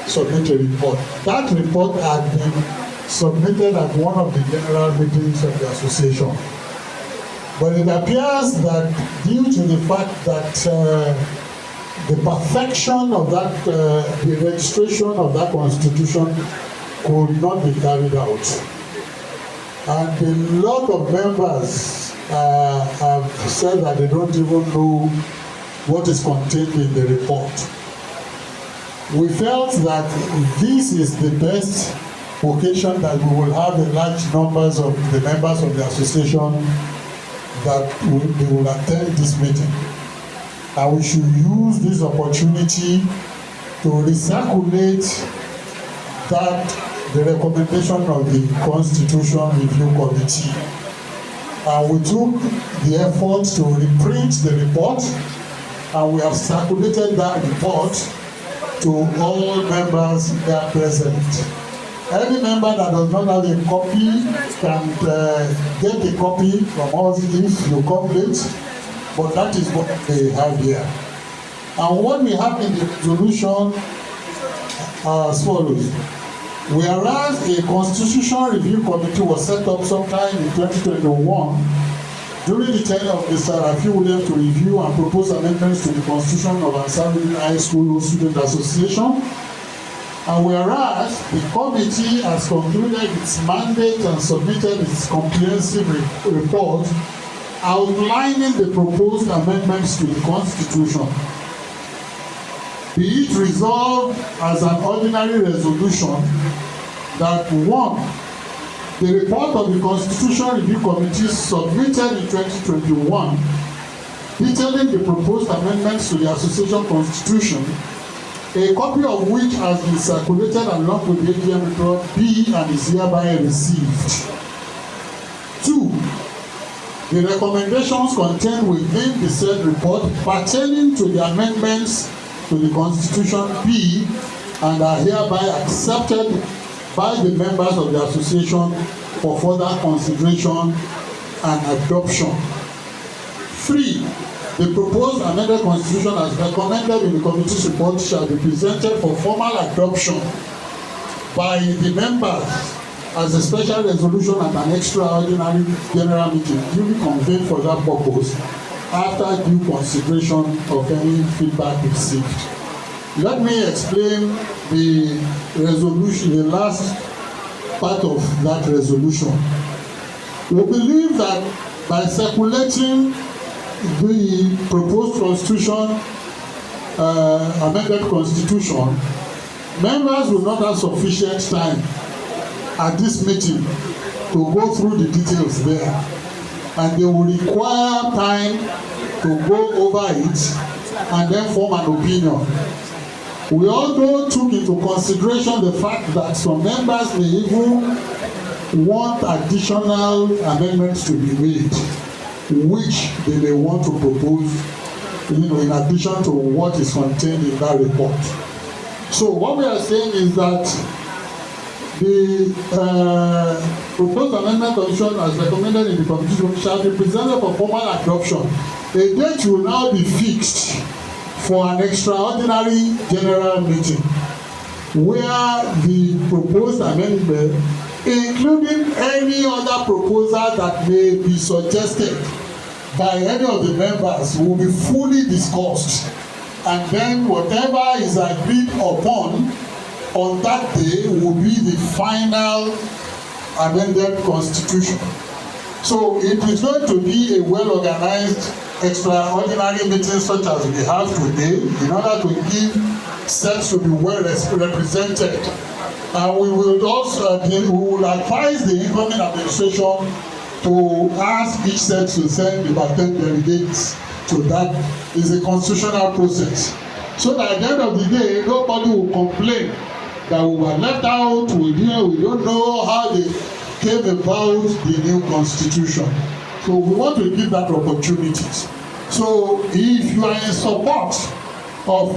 [SPEAKER 5] submit a report. That report had been submitted at one of the general meetings of the association. But it appears that due to the fact that the perfection of that, the registration of that constitution could not be carried out. And a lot of members have said that they don't even know what is contained in the report. We felt that this is the best occasion that we will have a large numbers of the members of the association that they will attend this meeting. And we should use this opportunity to recirculate that the recommendation of the Constitution Review Committee. And we took the effort to reprint the report, and we have circulated that report to all members that are present. Any member that does not have a copy can get a copy from us if you come late, but that is what they have here. And what we have in the resolution as follows. Whereas a Constitution Review Committee was set up sometime in 2021 during the tenure of Mr. Ansar-Ud-Deen to review and propose amendments to the Constitution of Ansar-Ud-Deen High School Student Association. And whereas the committee has concluded its mandate and submitted its comprehensive report outlining the proposed amendments to the Constitution, be it resolved as an ordinary resolution that 1. The report of the Constitution Review Committee submitted in 2021 detailing the proposed amendments to the Association Constitution, a copy of which has been circulated along with the AGM report, be and is hereby received. 2. The recommendations contained within the said report pertaining to the amendments to the Constitution be and are hereby accepted by the members of the association for further consideration and adoption. 3. The proposed amended Constitution as recommended in the committee's report shall be presented for formal adoption by the members as a special resolution at an extraordinary general meeting duly convened for that purpose after due consideration of any feedback received. Let me explain the resolution, the last part of that resolution. We believe that by circulating the proposed constitution, amended constitution, members will not have sufficient time at this meeting to go through the details there, and they will require time to go over it and then form an opinion. We also took into consideration the fact that some members may even want additional amendments to be made, which they may want to propose, in addition to what is contained in that report. So what we are saying is that the proposed amendment constitution as recommended in the constitution shall be presented for formal adoption. A date will now be fixed for an extraordinary general meeting where the proposed amendment, including any other proposal that may be suggested by any of the members, will be fully discussed, and then whatever is agreed upon on that day will be the final amended constitution. So it is going to be a well-organized extraordinary meeting such as we have today, in order to give sets to be well represented. And we will also we will advise the incoming administration to ask each set to send about 10 delegates to that. Is a constitutional process, so that at the end of the day nobody will complain that we were left out. We don't know how they came about the new constitution. So we want to give that opportunity. So if you are in support of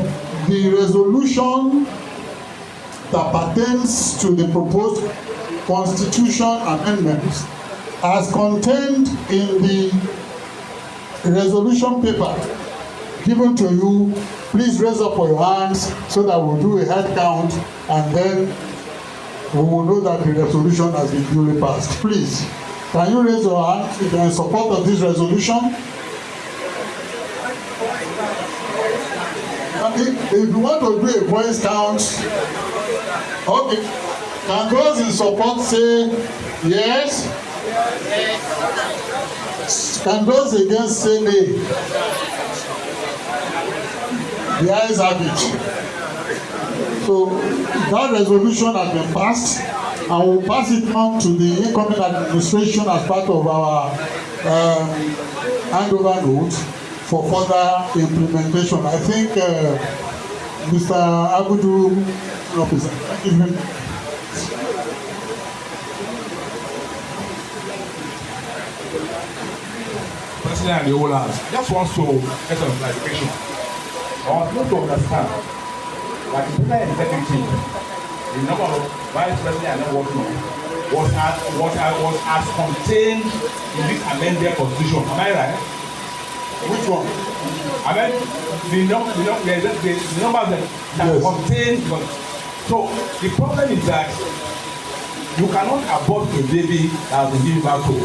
[SPEAKER 5] the resolution that pertains to the proposed constitution amendments as contained in the resolution paper given to you, please raise up your hands so that we'll do a head count, and then we will know that the resolution has been duly passed. Please, can you raise your hand if you are in support of this resolution? And if you want to do a voice count, okay. Can those in support say yes? Can those against say nay? The ayes have it. So that resolution has been passed, and we'll pass it on to the incoming administration as part of our handover note for further implementation. I think Mr. Abudu represents.
[SPEAKER 10] President and the whole house just wants to get some clarification. I want you to understand that the president executive, the number of vice president and network was as contained in this amended constitution. Am I right?
[SPEAKER 5] Which one?
[SPEAKER 10] I mean, the numbers that contain. So the problem is that you cannot abort a baby that has been given birth to.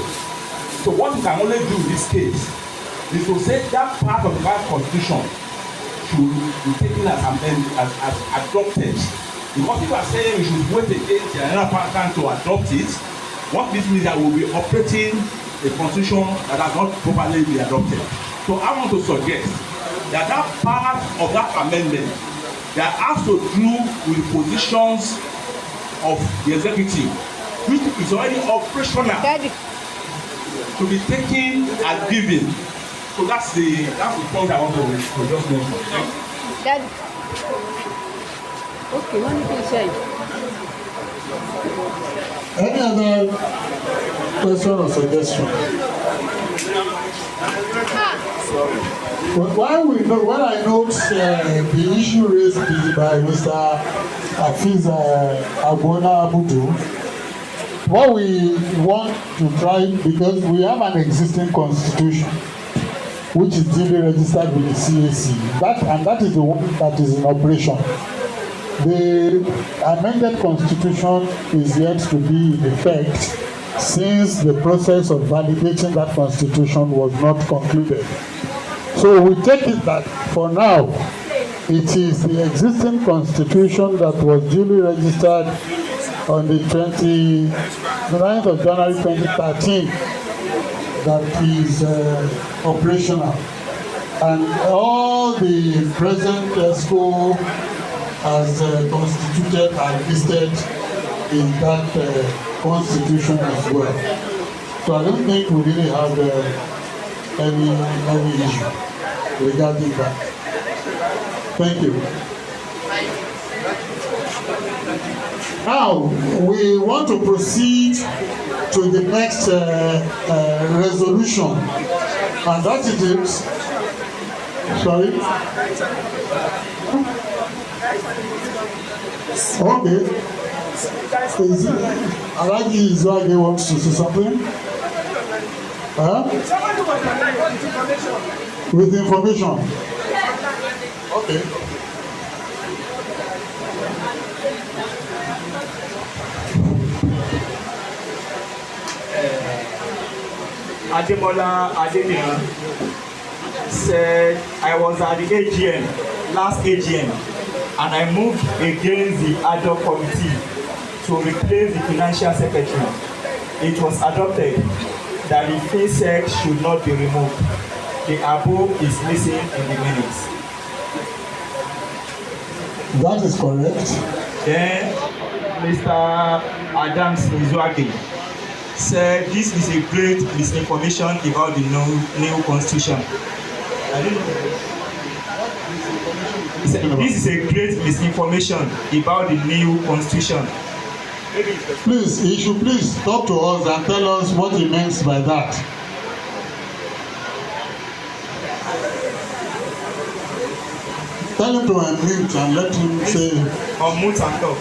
[SPEAKER 10] So what you can only do in this case is to say that part of the constitution should be taken as adopted. Because people are saying we should wait again till another time to adopt it. What this means that we will be operating a constitution that has not properly been adopted. So I want to suggest that that part of that amendment that has to do with positions of the executive, which is already operational, to be taken as given. So that's the point I want to just mention.
[SPEAKER 2] Daddy. Okay, what did you say?
[SPEAKER 5] Any other question or suggestion? When I note the issue raised by Mr. Afiz Agbona Abudu, what we want to try, because we have an existing constitution which is duly registered with the CAC, that is the one that is in operation. The amended constitution is yet to be in effect since the process of validating that constitution was not concluded. So we take it that for now, it is the existing constitution that was duly registered on the 29th of January 2013 that is operational. And all the present ESCO as constituted and listed in that constitution as well. So I don't think we really have any issue regarding that. Thank you. Now we want to proceed to the next resolution, and that is sorry. Okay. Alhaji Izwage wants to say something. With information. Okay.
[SPEAKER 11] Ademola Adeniran said, I was at the AGM, last AGM, and I moved against the ad hoc committee to replace the financial secretary. It was adopted that the FinSec should not be removed. The above is missing in the minutes.
[SPEAKER 5] That is correct.
[SPEAKER 11] Then Mr. Adams Izwage said this is a great misinformation about the new constitution. I didn't know. He said, this is a great misinformation about the new constitution.
[SPEAKER 5] Please, he should please talk to us and tell us what he means by that. Tell him to unmute and let him say.
[SPEAKER 11] Unmute and talk.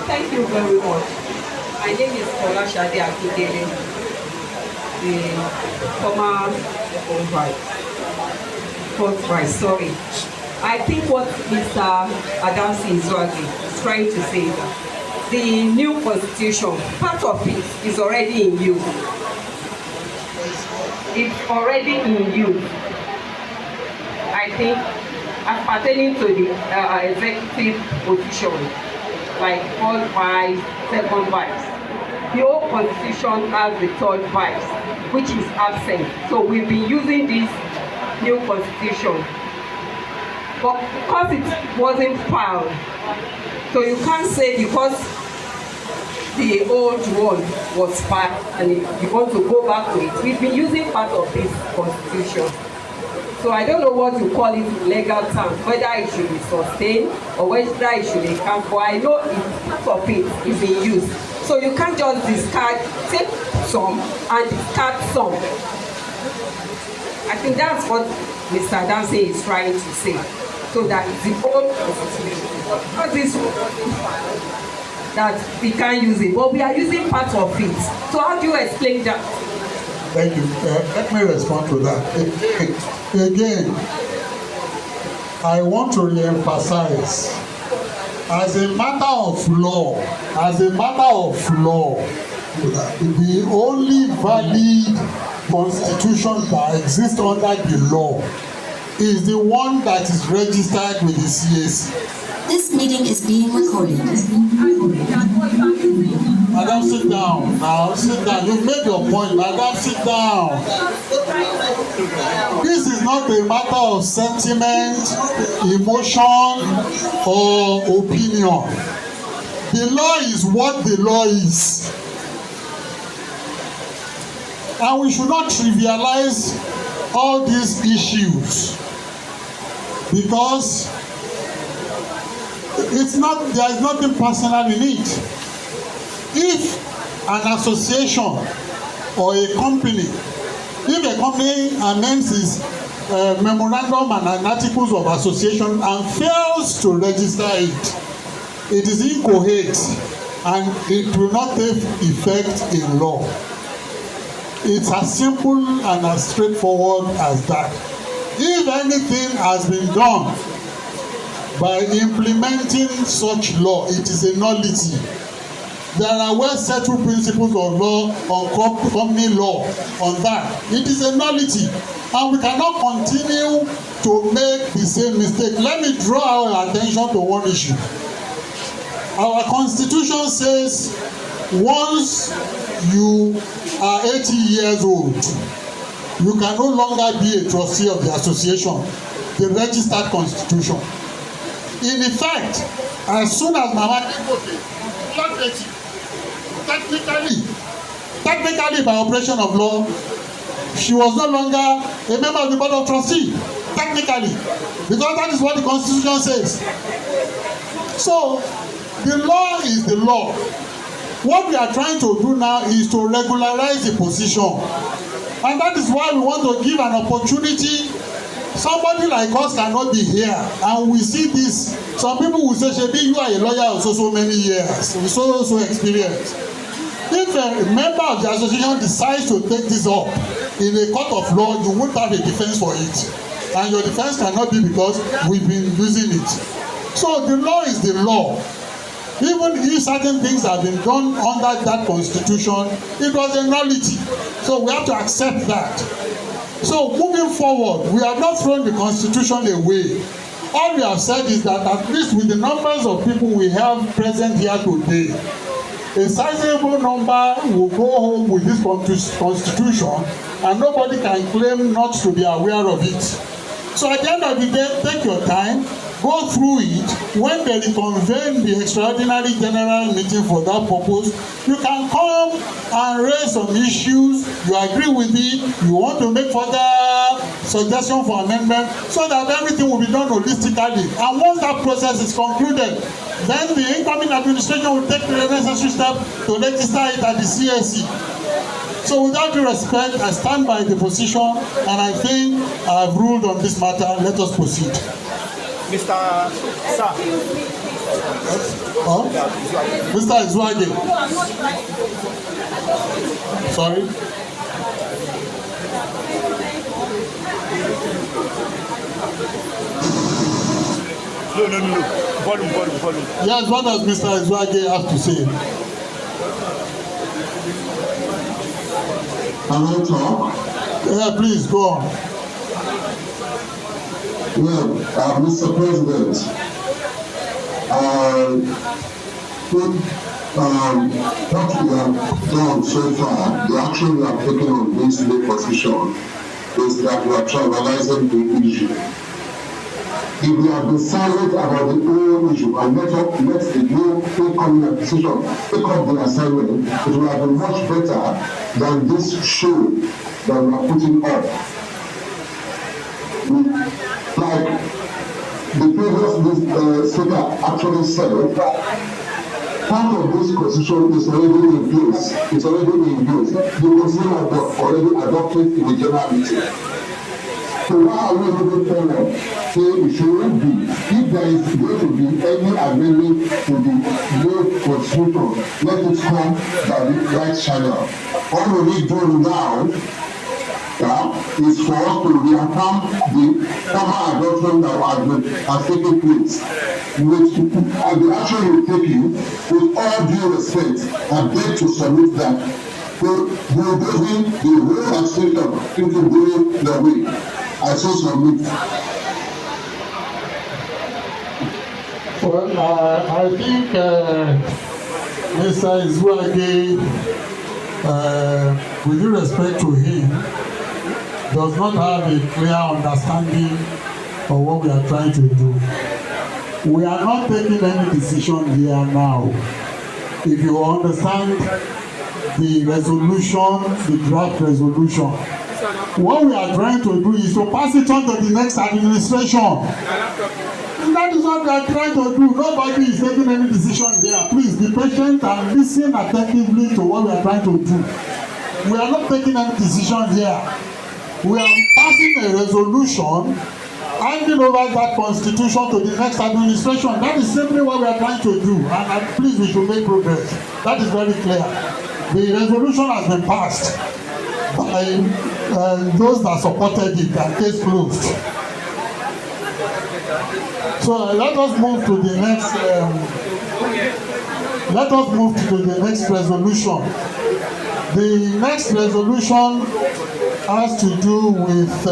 [SPEAKER 2] Thank you very much. My name is Olashade Akindele, the former fourth vice. Sorry. I think what Mr. Adams Izwage is trying to say is that the new constitution, part of it is already in use. It's already in use. I think as pertaining to the executive position, like first vice, second vice. The whole constitution has the third vice, which is absent. So we've been using this new constitution. But because it wasn't filed, so you can't say because the old one was filed and you want to go back to it. We've been using part of this constitution. So I don't know what you call it in legal terms, whether it should be sustained or whether it should be cancelled. But I know part of it is in use. So you can't just discard, take some and discard some. I think that's what Mr. Adams is trying to say. So that the old constitution, not this that we can't use it, but we are using part of it. So how do you explain that?
[SPEAKER 5] Thank you. Let me respond to that. Again, I want to re-emphasize, as a matter of law, the only valid constitution that exists under the law is the one that is registered with the CAC.
[SPEAKER 12] This meeting is being recorded.
[SPEAKER 5] Madam, sit down. Now, sit down. You made your point. Madam, sit down. This is not a matter of sentiment, emotion, or opinion. The law is what the law is. And we should not trivialize all these issues because there is nothing personal in it. If an association or a company amends its memorandum and articles of association and fails to register it, it is incoherent and it will not take effect in law. It's as simple and as straightforward as that. If anything has been done by implementing such law, it is a nullity. There are well-settled principles of law on company law on that. It is a nullity, and we cannot continue to make the same mistake. Let me draw our attention to one issue. Our constitution says once you are 80 years old, you can no longer be a trustee of the association, the registered constitution. In effect, as soon as Mama got 80, technically by operation of law, she was no longer a member of the board of trustees, technically, because that is what the constitution says. So the law is the law. What we are trying to do now is to regularize the position, and that is why we want to give an opportunity. Somebody like us cannot be here, and we see this. Some people will say, Shebi, you are a lawyer of so many years, with so experience. If a member of the association decides to take this up in a court of law, you won't have a defense for it, and your defense cannot be because we've been using it. So the law is the law. Even if certain things have been done under that constitution, it was a nullity. So we have to accept that. So moving forward, we have not thrown the constitution away. All we have said is that at least with the numbers of people we have present here today, a sizable number will go home with this constitution, and nobody can claim not to be aware of it. So at the end of the day, take your time, go through it. When they reconvene the extraordinary general meeting for that purpose, you can come and raise some issues. You agree with it, you want to make further suggestion for amendment, so that everything will be done holistically. And once that process is concluded, then the incoming administration will take the necessary step to register it at the CSE. So with all due respect, I stand by the position, and I think I have ruled on this matter. Let us proceed.
[SPEAKER 11] Mr. Sir.
[SPEAKER 5] Oh? Mr. Izwage. Sorry?
[SPEAKER 11] No. Volume.
[SPEAKER 5] Yes, what does Mr. Izwage have to say?
[SPEAKER 13] Can I talk?
[SPEAKER 5] Yeah, please, go on.
[SPEAKER 13] Well, Mr. President, what we have done so far, the action we have taken on this new position is that we are trivializing the issue. If we have been silent about the whole issue and let the new incoming administration pick up the assignment, it would have been much better than this show that we are putting up. Like the previous speaker actually said, part of this constitution is already in place. It's already in place. The constitution was already adopted in the general meeting. So why are we moving forward? Say it shouldn't be. If there is going to be any amendment to the new constitution, let it come by the right channel. All we need to do now is for us to reaffirm the former adoption that has taken place. And the action will take you, with all due respect, I beg to submit that. So we will bring the whole administration into going the way. I so submit.
[SPEAKER 5] Well, I think Mr. Izwage, with due respect to him, does not have a clear understanding of what we are trying to do. We are not taking any decision here now. If you understand the resolution, the draft resolution, what we are trying to do is to pass it on to the next administration. And that is what we are trying to do. Nobody is taking any decision there. Please be patient and listen attentively to what we are trying to do. We are not taking any decision here. We are passing a resolution handing over that constitution to the next administration. That is simply what we are trying to do, and please, we should make progress. That is very clear. The resolution has been passed by those that supported it, and case closed. So let us move to the next. Let us move to the next resolution. The next resolution has to do with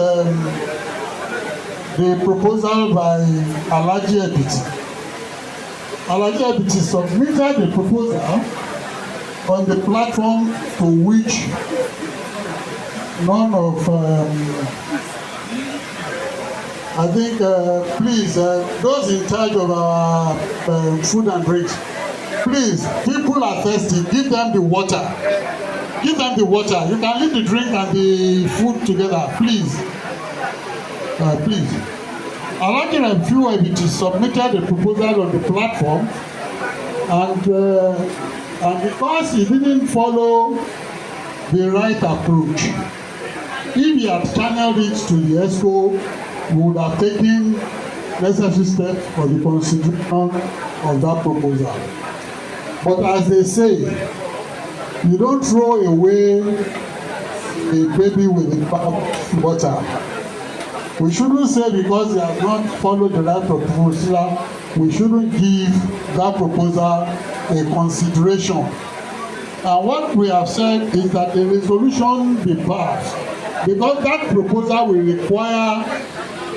[SPEAKER 5] the proposal by Alhaji Ebiti. Alhaji Ebiti submitted the proposal on the platform to which none of I think please those in charge of our food and drinks, please, people are thirsty, give them the water. Give them the water. You can leave the drink and the food together, please. Please. Alhaji Ebiti submitted a proposal on the platform, and because he didn't follow the right approach, if he had channeled it to the ESCO, we would have taken necessary steps for the consideration of that proposal. But as they say, you don't throw away a baby with the bathwater. We shouldn't say because they have not followed the right proposal, we shouldn't give that proposal a consideration. And what we have said is that a resolution be passed, because that proposal will require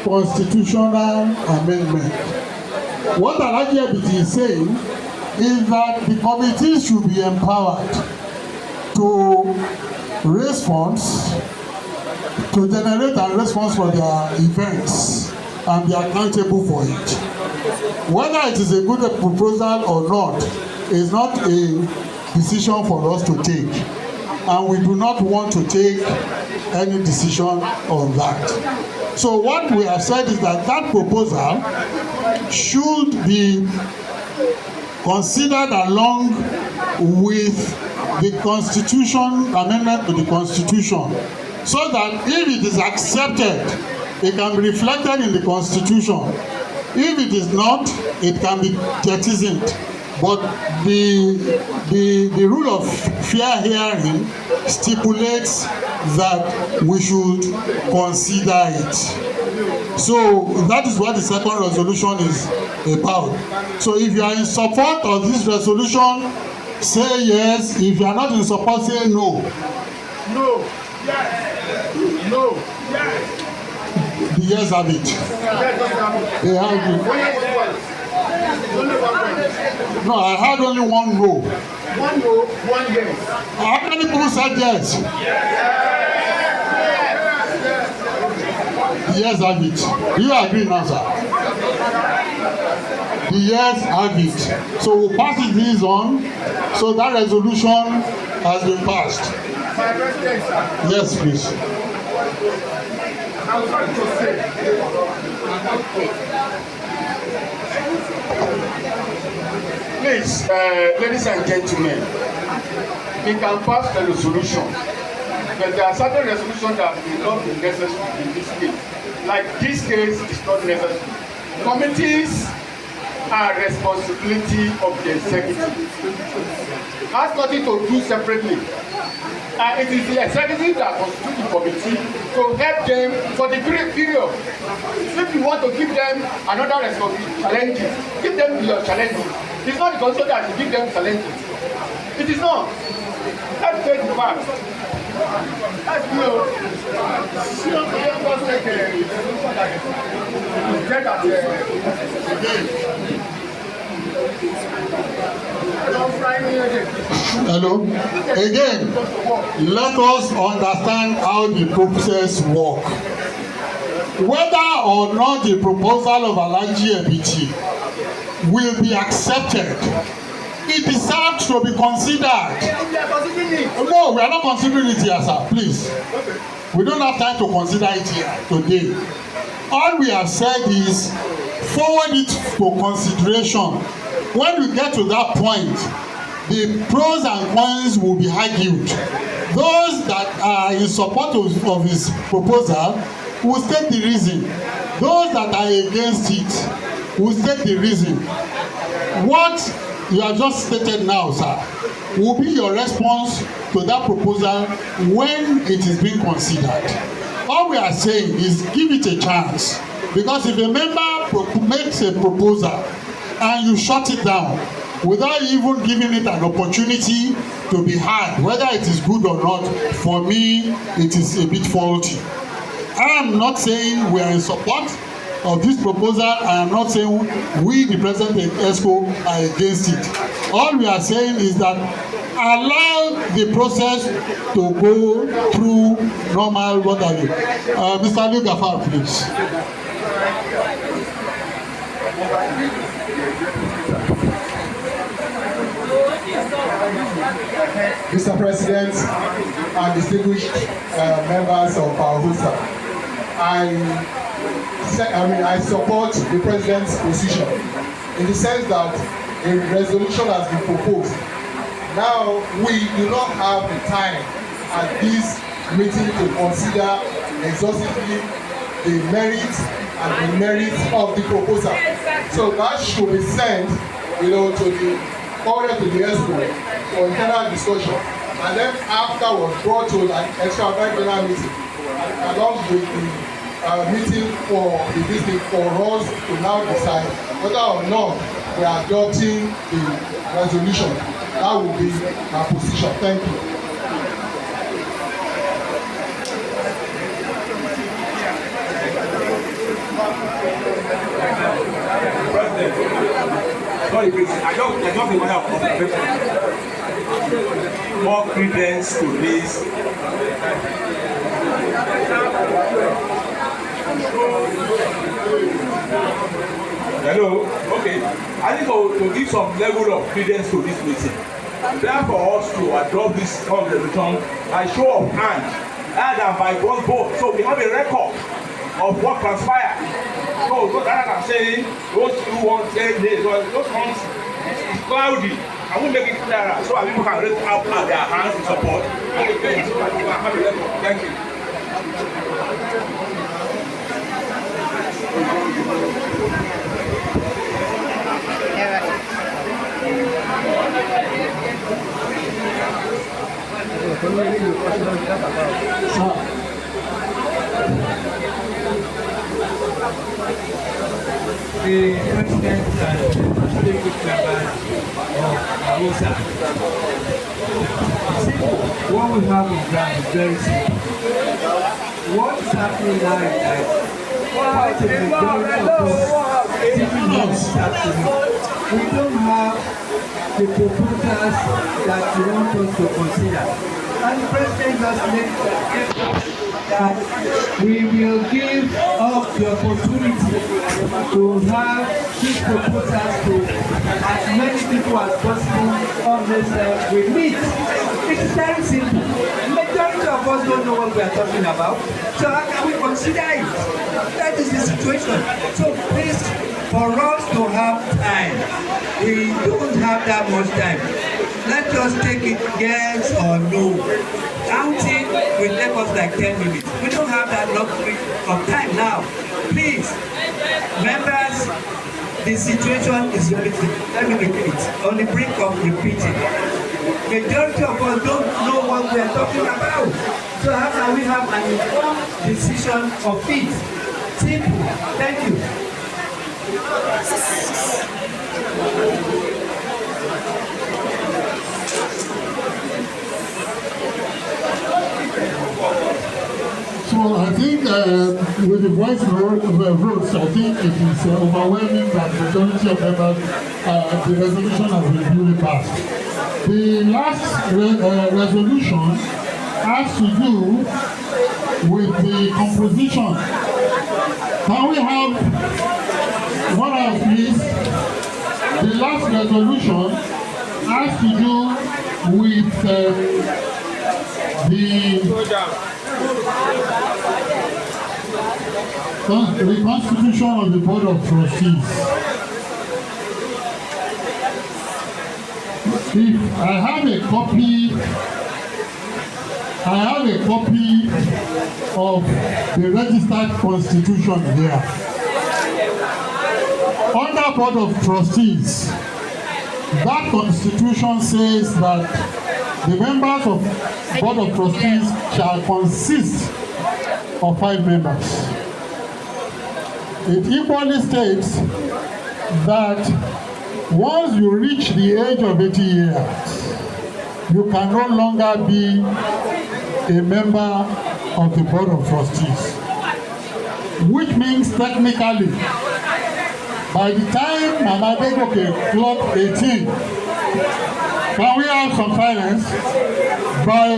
[SPEAKER 5] constitutional amendment. What Alhaji Ebiti is saying is that the committees should be empowered to raise funds, to generate and raise funds for their events, and be accountable for it. Whether it is a good proposal or not is not a decision for us to take, and we do not want to take any decision on that. So what we have said is that that proposal should be considered along with the constitution, amendment to the constitution, so that if it is accepted, it can be reflected in the constitution. If it is not, it can be jettisoned. But the rule of fair hearing stipulates that we should consider it. So that is what the second resolution is about. So if you are in support of this resolution, say yes. If you are not in support, say no.
[SPEAKER 1] No. Yes. No. Yes.
[SPEAKER 5] The yes have it. They have it. No, I had only one no.
[SPEAKER 1] One no, one yes.
[SPEAKER 5] How many people said yes? The yes have it. Do you agree now, sir? The yes have it. So we'll pass this on. So that resolution has been passed.
[SPEAKER 1] My president, sir.
[SPEAKER 5] Yes, please.
[SPEAKER 1] I'm sorry to say.
[SPEAKER 3] Please, ladies and gentlemen, we can pass the resolution, but there are certain resolutions that will not be necessary in this case. Like this case is not necessary. Committees are responsibility of the executive. Has nothing to do separately. It is the executive that constitutes the committee to help them for the period. If you want to give them another responsibility, challenges, give them your challenges. It's not the constitution that you give them challenges. It is not. Let's take the fact. Let's go.
[SPEAKER 5] Hello. Again, let us understand how the process works. Whether or not the proposal of Alhaji Ebiti will be accepted, it deserves to be considered. No, we are not considering it here, sir. Please. We don't have time to consider it here today. All we have said is forward it for consideration. When we get to that point, the pros and cons will be argued. Those that are in support of his proposal will state the reason. Those that are against it will state the reason. What you have just stated now, sir, will be your response to that proposal when it is being considered. All we are saying is give it a chance, because if a member makes a proposal and you shut it down without even giving it an opportunity to be heard, whether it is good or not, for me it is a bit faulty. I am not saying we are in support of this proposal. I am not saying we, the president of ESCO, are against it. All we are saying is that allow the process to go through normal, what have you. Mr. Ali Gafar, please.
[SPEAKER 1] Mr. President and distinguished members of AHOSA, I support the president's position in the sense that a resolution has been proposed. Now we do not have the time at this meeting to consider exhaustively the merits and the merits of the proposal. So that should be sent, to the forwarded to the ESCO for internal discussion, and then afterwards brought to an extraordinary meeting along with the meeting for the district for us to now decide whether or not we are adopting the resolution. That will be our position. Thank you.
[SPEAKER 10] Sorry, please. I don't think I have more credence to this. Hello? Okay. I think to give some level of credence to this meeting. Therefore, us to adopt this resolution by show of hand, rather than by one vote. So we have a record of what transpired. So what I'm saying, those who want 10 days, those ones, it's cloudy. I won't make it clearer so that people can raise up their hands in support. Thank you.
[SPEAKER 14] The president and distinguished members of AHOSA. What we have in ground is very simple. What is happening now is that quite a majority of us sitting on this afternoon, we don't have the proposals that we want us to consider. And the president has made that we will give up the opportunity to have these proposals to as many people as possible unless we meet. It's very simple. The majority of us don't know what we are talking about. So how can we consider it? That is the situation. So please, for us to have time, we don't have that much time. Let us take it yes or no. Counting will take us like 10 minutes. We don't have that luxury of time now. Please, members, the situation is limited. Let me repeat, on the brink of repeating. Majority of us don't know what we are talking about. So how can we have an informed decision of it? Simple. Thank you.
[SPEAKER 5] So I think with the voice votes, I think it is overwhelming that the majority of members, the resolution has been duly passed. The last resolution has to do with the composition. Can we have one else, please? The last resolution has to do with the constitution of the Board of Trustees. If I have a copy of the registered constitution here. under Board of Trustees, that constitution says that the members of Board of Trustees shall consist of 5 members. It equally states that once you reach the age of 80 years, you can no longer be a member of the Board of Trustees. Which means technically, by the time Mama Adegoke clocked 18, can we have some silence? By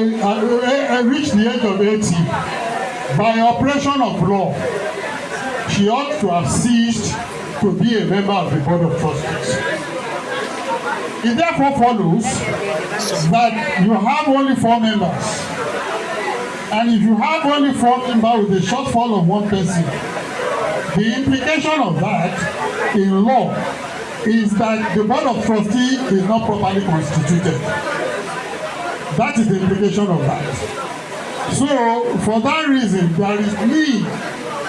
[SPEAKER 5] reach the age of 80, by operation of law, she ought to have ceased to be a member of the Board of Trustees. It therefore follows that you have only 4 members. And if you have only 4 members with a shortfall of 1 person, the implication of that in law is that the Board of Trustees is not properly constituted. That is the implication of that. So, for that reason, there is need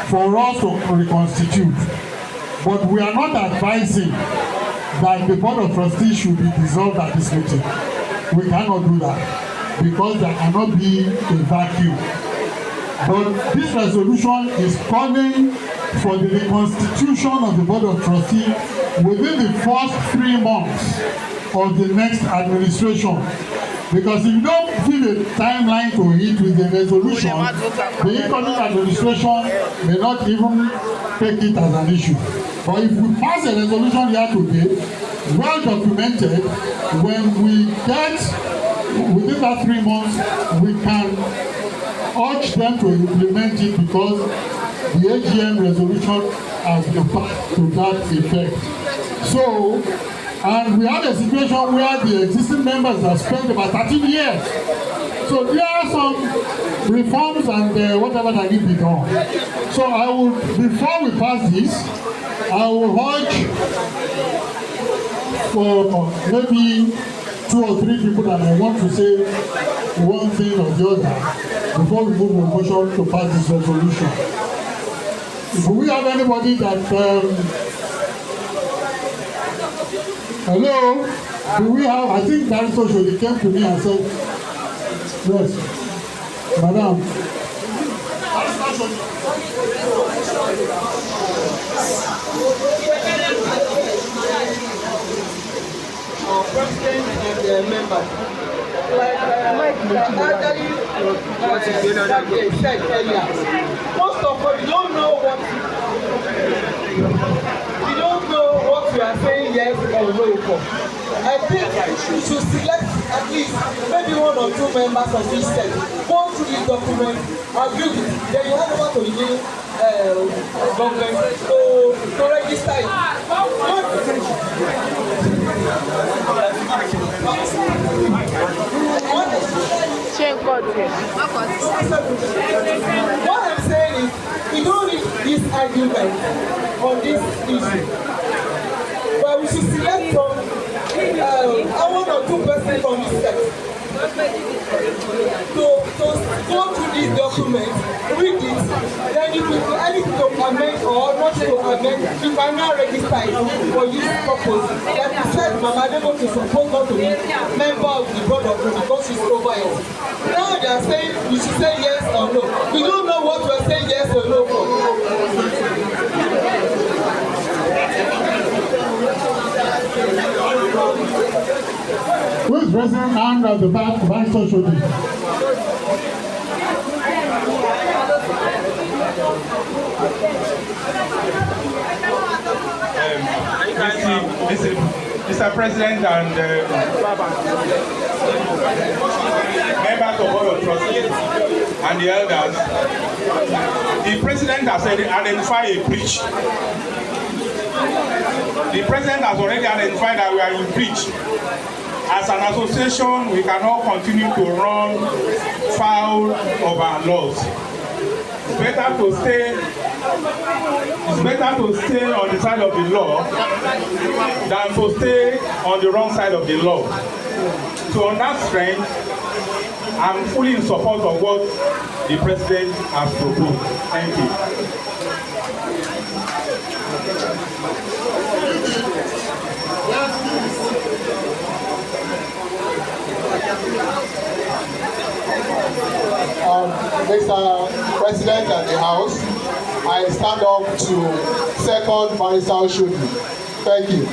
[SPEAKER 5] for us to reconstitute. But we are not advising that the Board of Trustees should be dissolved at this meeting. We cannot do that because there cannot be a vacuum. But this resolution is calling for the reconstitution of the Board of Trustees within the first 3 months of the next administration. Because if you don't give a timeline to it with the resolution, the incoming administration may not even take it as an issue. But if we pass a resolution here today, well documented, when we get within that 3 months, we can urge them to implement it because the AGM resolution has been passed to that effect. So, and we have a situation where the existing members have spent about 13 years. So there are some reforms and whatever that need to be done. So I will, before we pass this, I will urge for maybe 2 or 3 people that I want to say one thing or the other before we move a motion to pass this resolution. Do we have anybody that hello? Do we have, I think Barrister Shodi came to me and said, yes, Madam.
[SPEAKER 9] President and members, like Daddy said earlier, most of us don't know what we are saying yes or no for. I think we should select at least maybe 1 or 2 members of each set, go through the document, agree with it, then you hand over to the new government to register it. What I'm saying is, we don't need this argument on this issue, but we should select from 1 or 2 persons from this set to go through this document, read it, then if you do anything to amend or not to amend, you can now register it for this purpose. Like you said, Mama Adegoke is supposed not to be member of the Board of Trustees because she's over it. Now they are saying you should say yes or no. We don't know what we are saying yes or no for.
[SPEAKER 5] Who is president and at the back, Barrister Shodi?
[SPEAKER 10] Mr. President and members of Board of Trustees and the elders, the President has identified a breach. The President has already identified that we are in breach. As an association, we cannot continue to run foul of our laws. It's better to stay on the side of the law than to stay on the wrong side of the law. So on that strength, I'm fully in support of what the President has proposed. Thank you.
[SPEAKER 1] Mr. President and the House, I stand up to second Barrister Ansar-Ud-Deen. Thank you.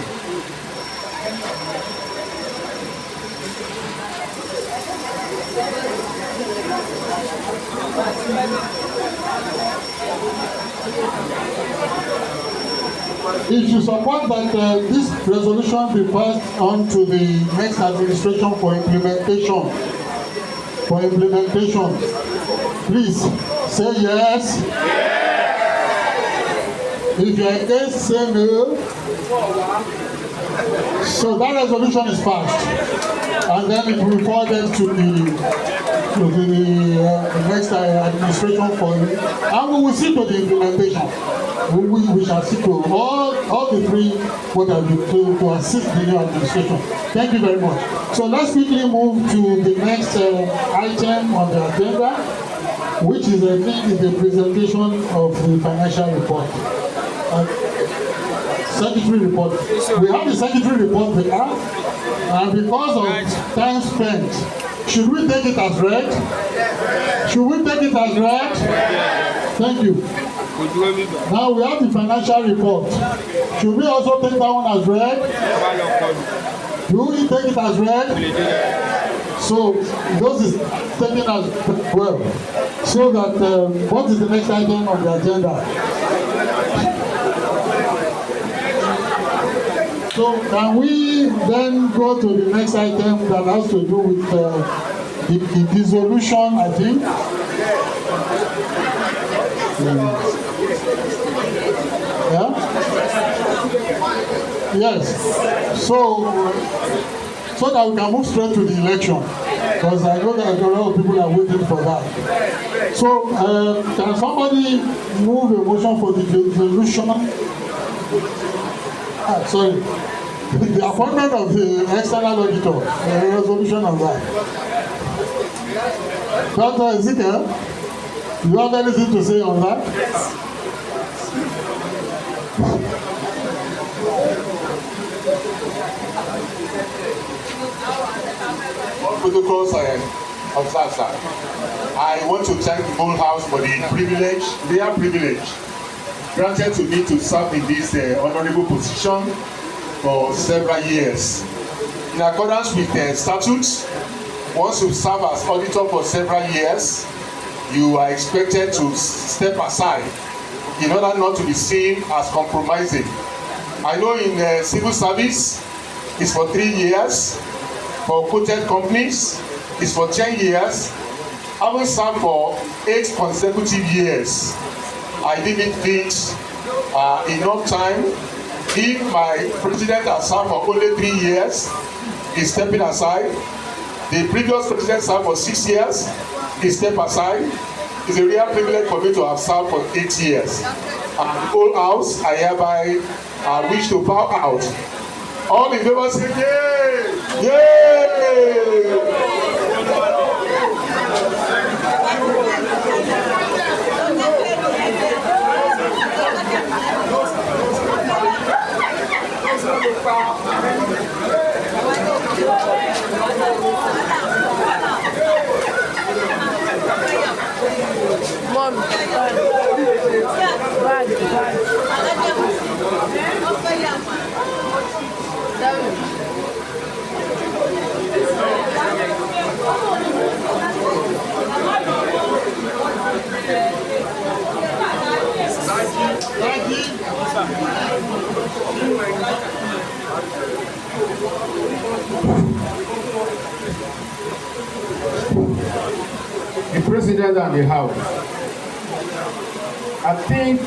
[SPEAKER 5] If you support that this resolution be passed on to the next administration for implementation, please say yes. If you are against, say no. So that resolution is passed, and then it will be forwarded to the next administration for it, and we will see to the implementation. We shall see to all the three what have been to assist the new administration. Thank you very much. So let's quickly move to the next item on the agenda, which is the presentation of the financial report. Secretary report. We have the secretary report there, and because of time spent, should we take it as read? Should we take it as read? Thank you. Now we have the financial report. Should we also take that one as read? Do we take it as read? So those is taken as well. So that what is the next item on the agenda? So can we then go to the next item that has to do with the dissolution, I think? Yeah? Yes. So that we can move straight to the election, because I know that a lot of people are waiting for that. So can somebody move a motion for the dissolution? Sorry, the appointment of the external auditor, the resolution of that. Dr. Ezekiel, do you have anything to say on that? Yes.
[SPEAKER 15] Protocols observed, sir. I want to thank the whole House for the privilege, their privilege, granted to me to serve in this honorable position for several years. In accordance with the statutes, once you serve as auditor for several years, you are expected to step aside in order not to be seen as compromising. I know in civil service, it's for 3 years. For quoted companies, it's for 10 years. Having served for 8 consecutive years, I didn't think enough time. If my president has served for only 3 years, he's stepping aside. The previous president served for 6 years, he stepped aside. It's a real privilege for me to have served for 8 years. And the whole House, I hereby wish to bow out. All in favor say yay! Yay!
[SPEAKER 16] The President and the House. I think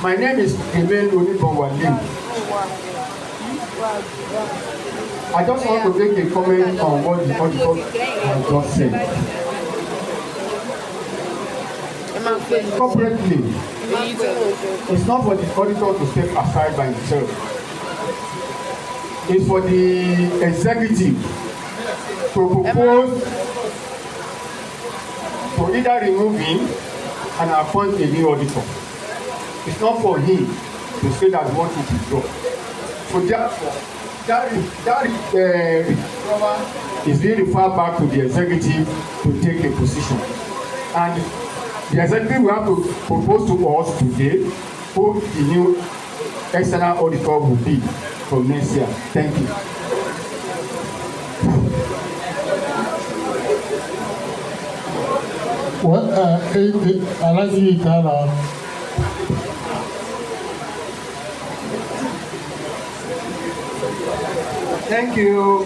[SPEAKER 16] my name is Emel Onibonwale. I just want to make a comment on what the auditor has just said. Corporately, it's not for the auditor to step aside by himself. It's for the executive to propose to either remove him and appoint a new auditor. It's not for him to say that we want to withdraw. So therefore, that is being referred back to the executive to take a position. And the executive will have to propose to us today who the new external auditor will be from next year. Thank you.
[SPEAKER 5] Well, Alaji Itala.
[SPEAKER 14] Thank you,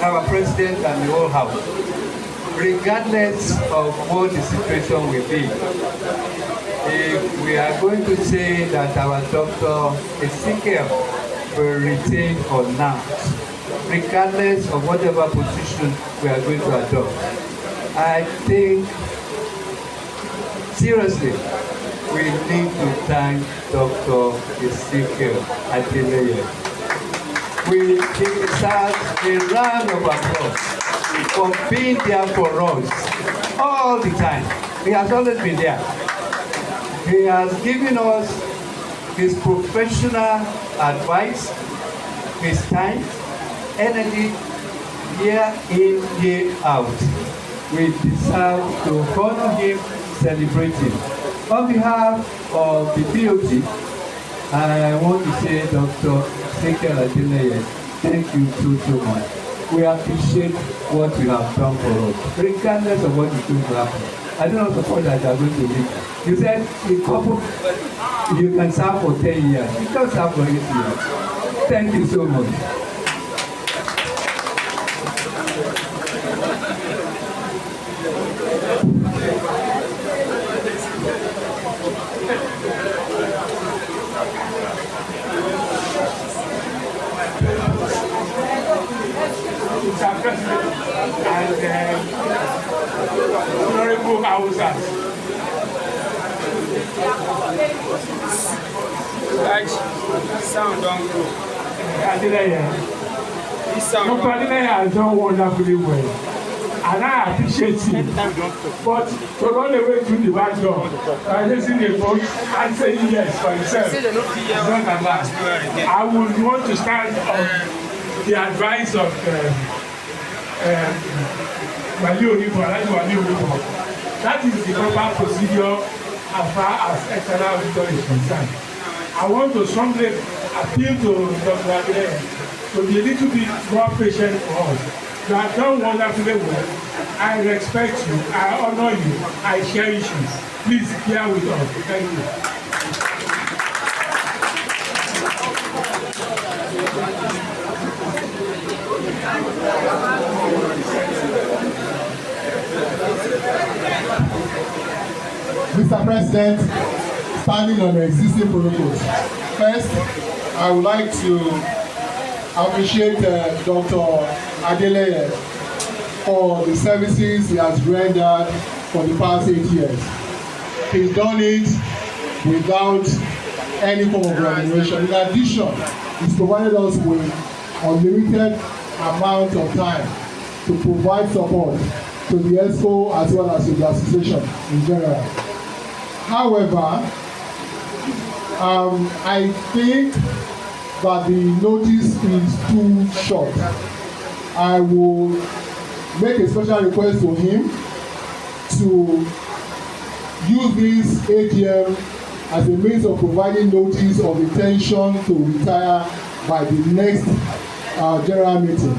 [SPEAKER 14] our president and the whole house. Regardless of what the situation will be, if we are going to say that our Dr. Ezekiel will retain or not, regardless of whatever position we are going to adopt, I think seriously we need to thank Dr. Ezekiel Adeleye. We deserve a round of applause for being there for us all the time. He has always been there. He has given us his professional advice, his time, energy, year in, year out. We deserve to honor him, celebrate him. On behalf of the BOT, I want to say, Dr. Ezekiel Adeleye, thank you so much. We appreciate what you have done for us, regardless of what is going to happen. I don't know the point that you are going to make. You said a couple, you can serve for 10 years. You can serve for 8 years. Thank you so much.
[SPEAKER 10] Mr. President and Honorable AHOSA.
[SPEAKER 17] Like, sound don't go.
[SPEAKER 10] Dr. Adeleye has done wonderfully well. And I appreciate him. But to run away to the back door, raising a vote and saying yes for himself is not allowed. I would want to stand on the advice of Wali Onibo. That is the proper procedure as far as external auditor is concerned. I want to strongly appeal to Dr. Adeleye to be a little bit more patient for us. You have done wonderfully well. I respect you, I honor you, I cherish you. Please bear with us. Thank you.
[SPEAKER 1] Mr. President, standing on the existing protocols. First, I would like to appreciate Dr. Adeleye for the services he has rendered for the past 8 years. He's done it without any form of remuneration. In addition, he's provided us with unlimited amount of time to provide support to the ESCO as well as to the association in general. However, I think that the notice is too short. I will make a special request to him to use this AGM as a means of providing notice of intention to retire by the next general meeting.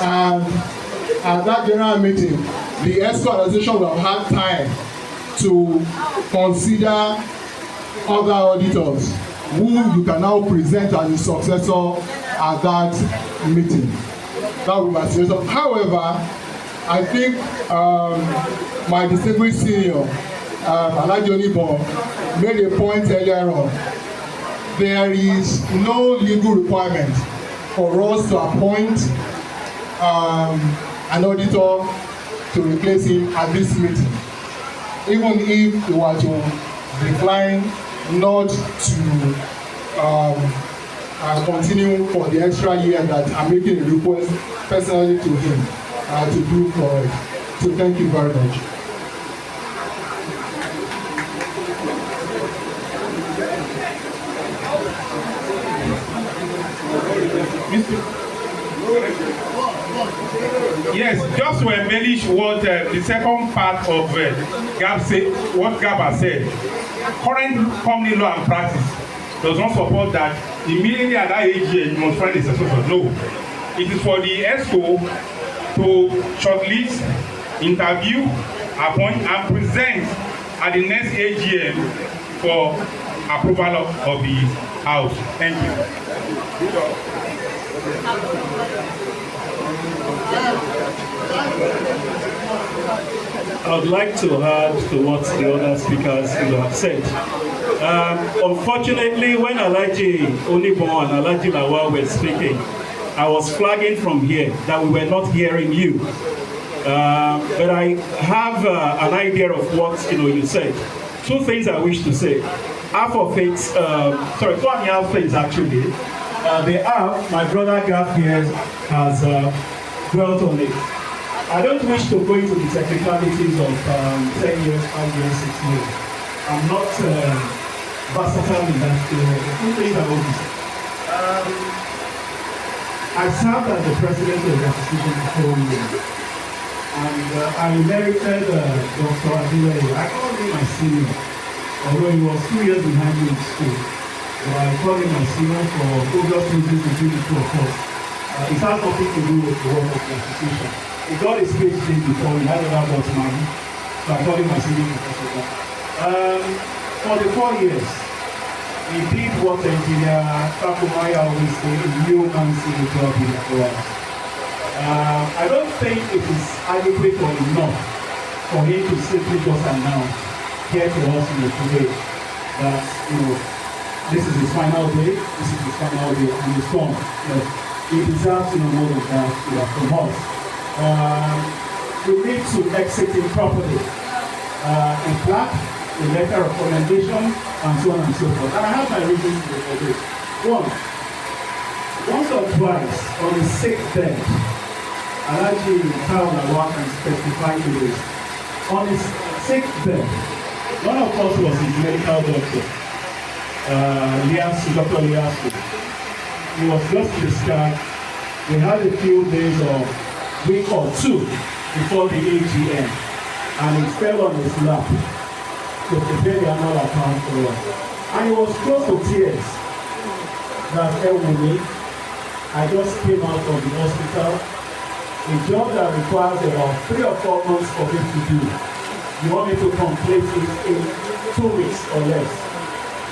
[SPEAKER 1] And at that general meeting, the ESCO organization will have time to consider other auditors who you can now present as a successor at that meeting. That will be my suggestion. However, I think my distinguished senior, Alhaji Onibo, made a point earlier on. There is no legal requirement for us to appoint an auditor to replace him at this meeting. Even if we were to decline not to continue for the extra year that I'm making a request personally to him to do for it. So thank you very much.
[SPEAKER 10] Yes, just to embellish what the second part of Gab said, what Gab has said. Current company law and practice does not support that immediately at that AGM you must find a successor. No. It is for the ESCO to shortlist, interview, appoint, and present at the next AGM for approval of the House. Thank you.
[SPEAKER 18] I would like to add to what the other speakers have said. Unfortunately, when Alhaji Onibon and Alhaji Lawal were speaking, I was flagging from here that we were not hearing you. But I have an idea of what you said. Two things I wish to say. Half of it, sorry, 2.5 things actually. The half, my brother Gav here has dwelt on it. I don't wish to go into the technicalities of 10 years, 5 years, 6 years. I'm not versatile in that area. Two things I want to say. I served as the president of the association for 4 years. And I inherited Dr. Adile. I called him my senior, although he was 2 years behind me in school. So I called him my senior for obvious reasons between the two of us. It has nothing to do with the work of the association. He got his PhD before he had another got married, so I called him my senior professor. For the 4 years, he did what engineer Takumaya always say, a new man see the job in the world. I don't think it is adequate or enough for him to simply just announce here to us today that this is his final day, this is his final day, and he's gone. He deserves more than that from us. We need to exit him properly. A plaque, a letter of commendation, and so on and so forth. And I have my reasons for this. Once or twice on the sick bed, Alhaji Lawal can testify to this. On his sick bed, one of us was his medical doctor, Dr. Liasu. He was just discharged. We had a few days of week or two before the AGM, and he fell on his lap to prepare the annual account for us. And he was close to tears that me. I just came out of the hospital, a job that requires about 3 or 4 months for him to do. You want me to complete it in 2 weeks or less.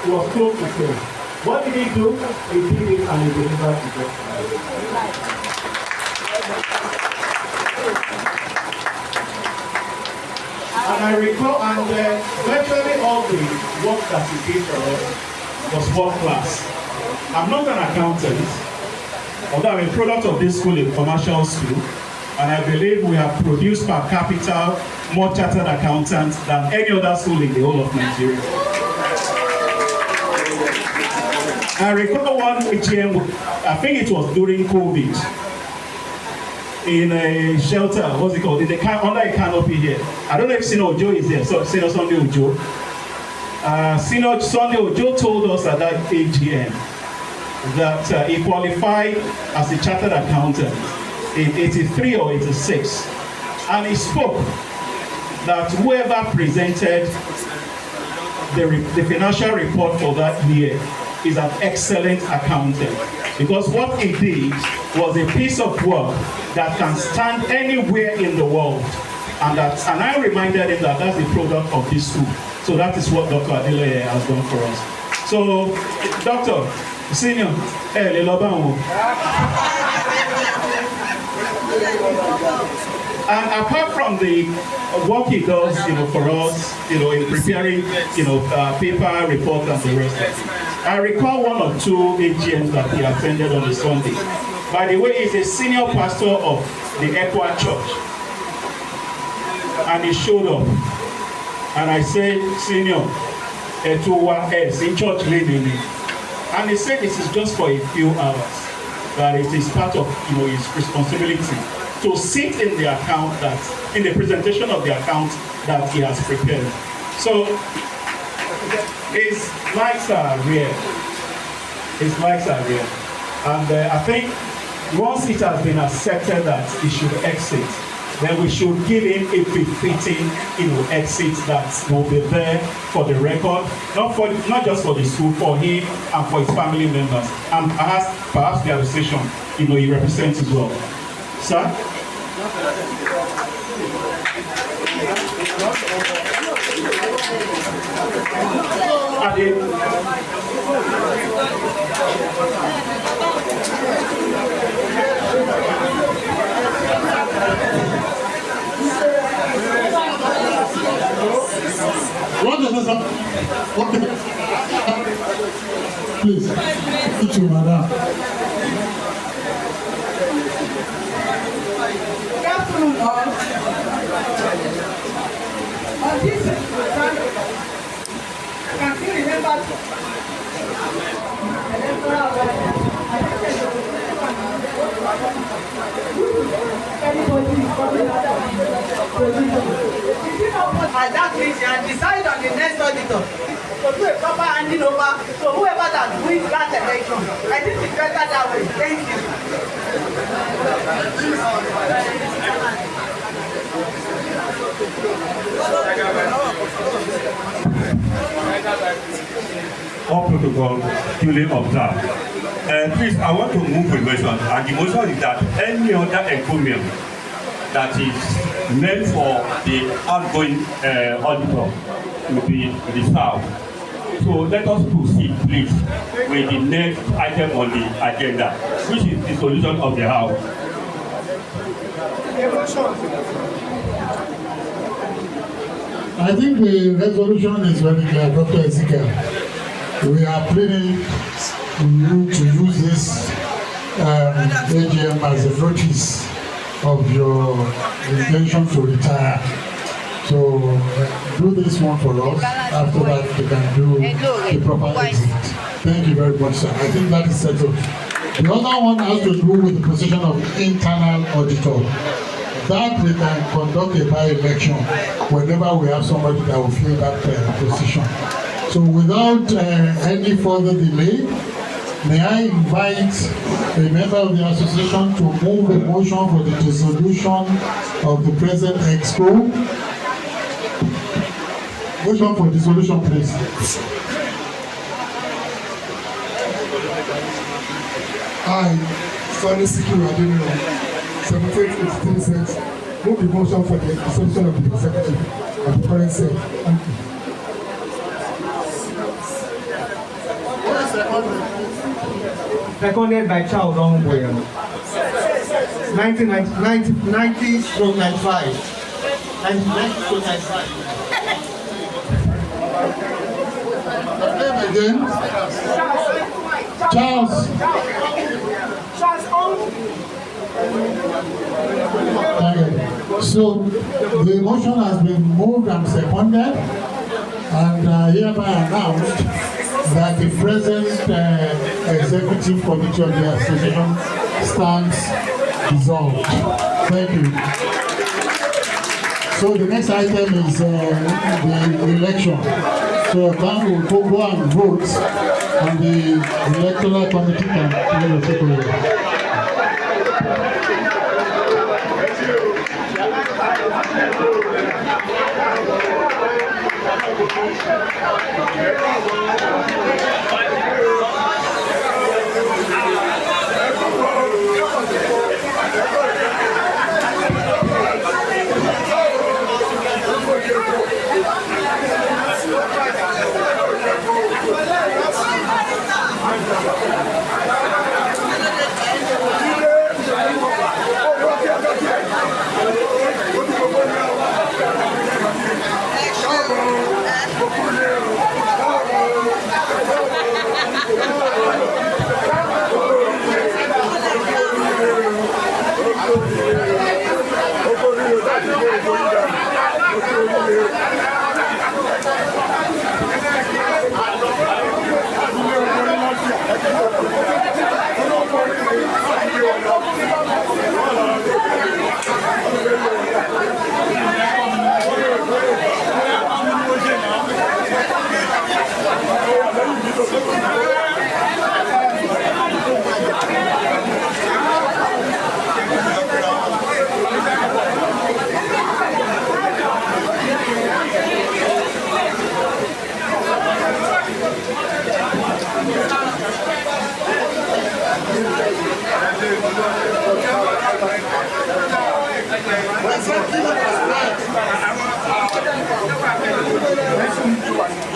[SPEAKER 18] He was close to tears. What did he do? He did it and he delivered the job. And I recall, and virtually all the work that he did for us was world class. I'm not an accountant, although I'm a product of this school, a commercial school, and I believe we have produced per capita more chartered accountants than any other school in the whole of Nigeria. I recall one AGM, I think it was during COVID, in a shelter, what's it called? Under a canopy here. I don't know if Senior Ojo is there, so Senior Sunday Ojo. Senior Sunday Ojo told us at that AGM that he qualified as a chartered accountant in 83 or 86. And he spoke that whoever presented the financial report for that year is an excellent accountant. Because what he did was a piece of work that can stand anywhere in the world. And I reminded him that that's the product of this school. So that is what Dr. Adile has done for us. So, Doctor, Senior, and apart from the work he does, for us, in preparing, paper, report, and the rest of it, I recall 1 or 2 AGMs that he attended on a Sunday. By the way, he's a senior pastor of the Equa Church, and he showed up, and I said, Senior, in church lady, and he said this is just for a few hours, that it is part of his responsibility to sit in the account in the presentation of the account that he has prepared. So his likes are rare. His likes are rare. And I think once it has been accepted that he should exit, then we should give him a befitting, exit that will be there for the record, not just for the school, for him and for his family members, and perhaps the association, he represents as well. Sir?
[SPEAKER 5] What does this okay. Please, thank you, madam.
[SPEAKER 9] Good afternoon, all. On this program, can you remember at that meeting and decide on the next auditor to do a proper handing over to whoever that wins that election. I think it's better that way. Thank you.
[SPEAKER 19] All protocol duly observed. Please, I want to move a motion, and the motion is that any other encomium that is meant for the outgoing auditor will be reserved. So let us proceed, please, with the next item on the agenda, which is the solution of the House.
[SPEAKER 5] I think the resolution is very clear, Dr. Ezekiel. We are pleading you to use this AGM as a notice of your intention to retire. So do this one for us. After that, you can do the proper exit. Thank you very much, sir. I think that is settled. The other one has to do with the position of internal auditor. That we can conduct a by-election whenever we have somebody that will fill that position. So without any further delay, may I invite a member of the association to move a motion for the dissolution of the present exco. Motion for dissolution, please.
[SPEAKER 20] I, Sonny Sikiru Adeniran, 7883 cents, move the motion for the dissolution of the executive of the current set. Thank you.
[SPEAKER 14] Seconded by Charles Ongboyan. 90/95. 90/95.
[SPEAKER 5] Again, Charles. So the motion has been moved and seconded, and hereby announced that the present executive committee of the association stands dissolved. Thank you. So the next item is the election. So can we go and vote, and the electoral committee can take over.
[SPEAKER 3] Thank you.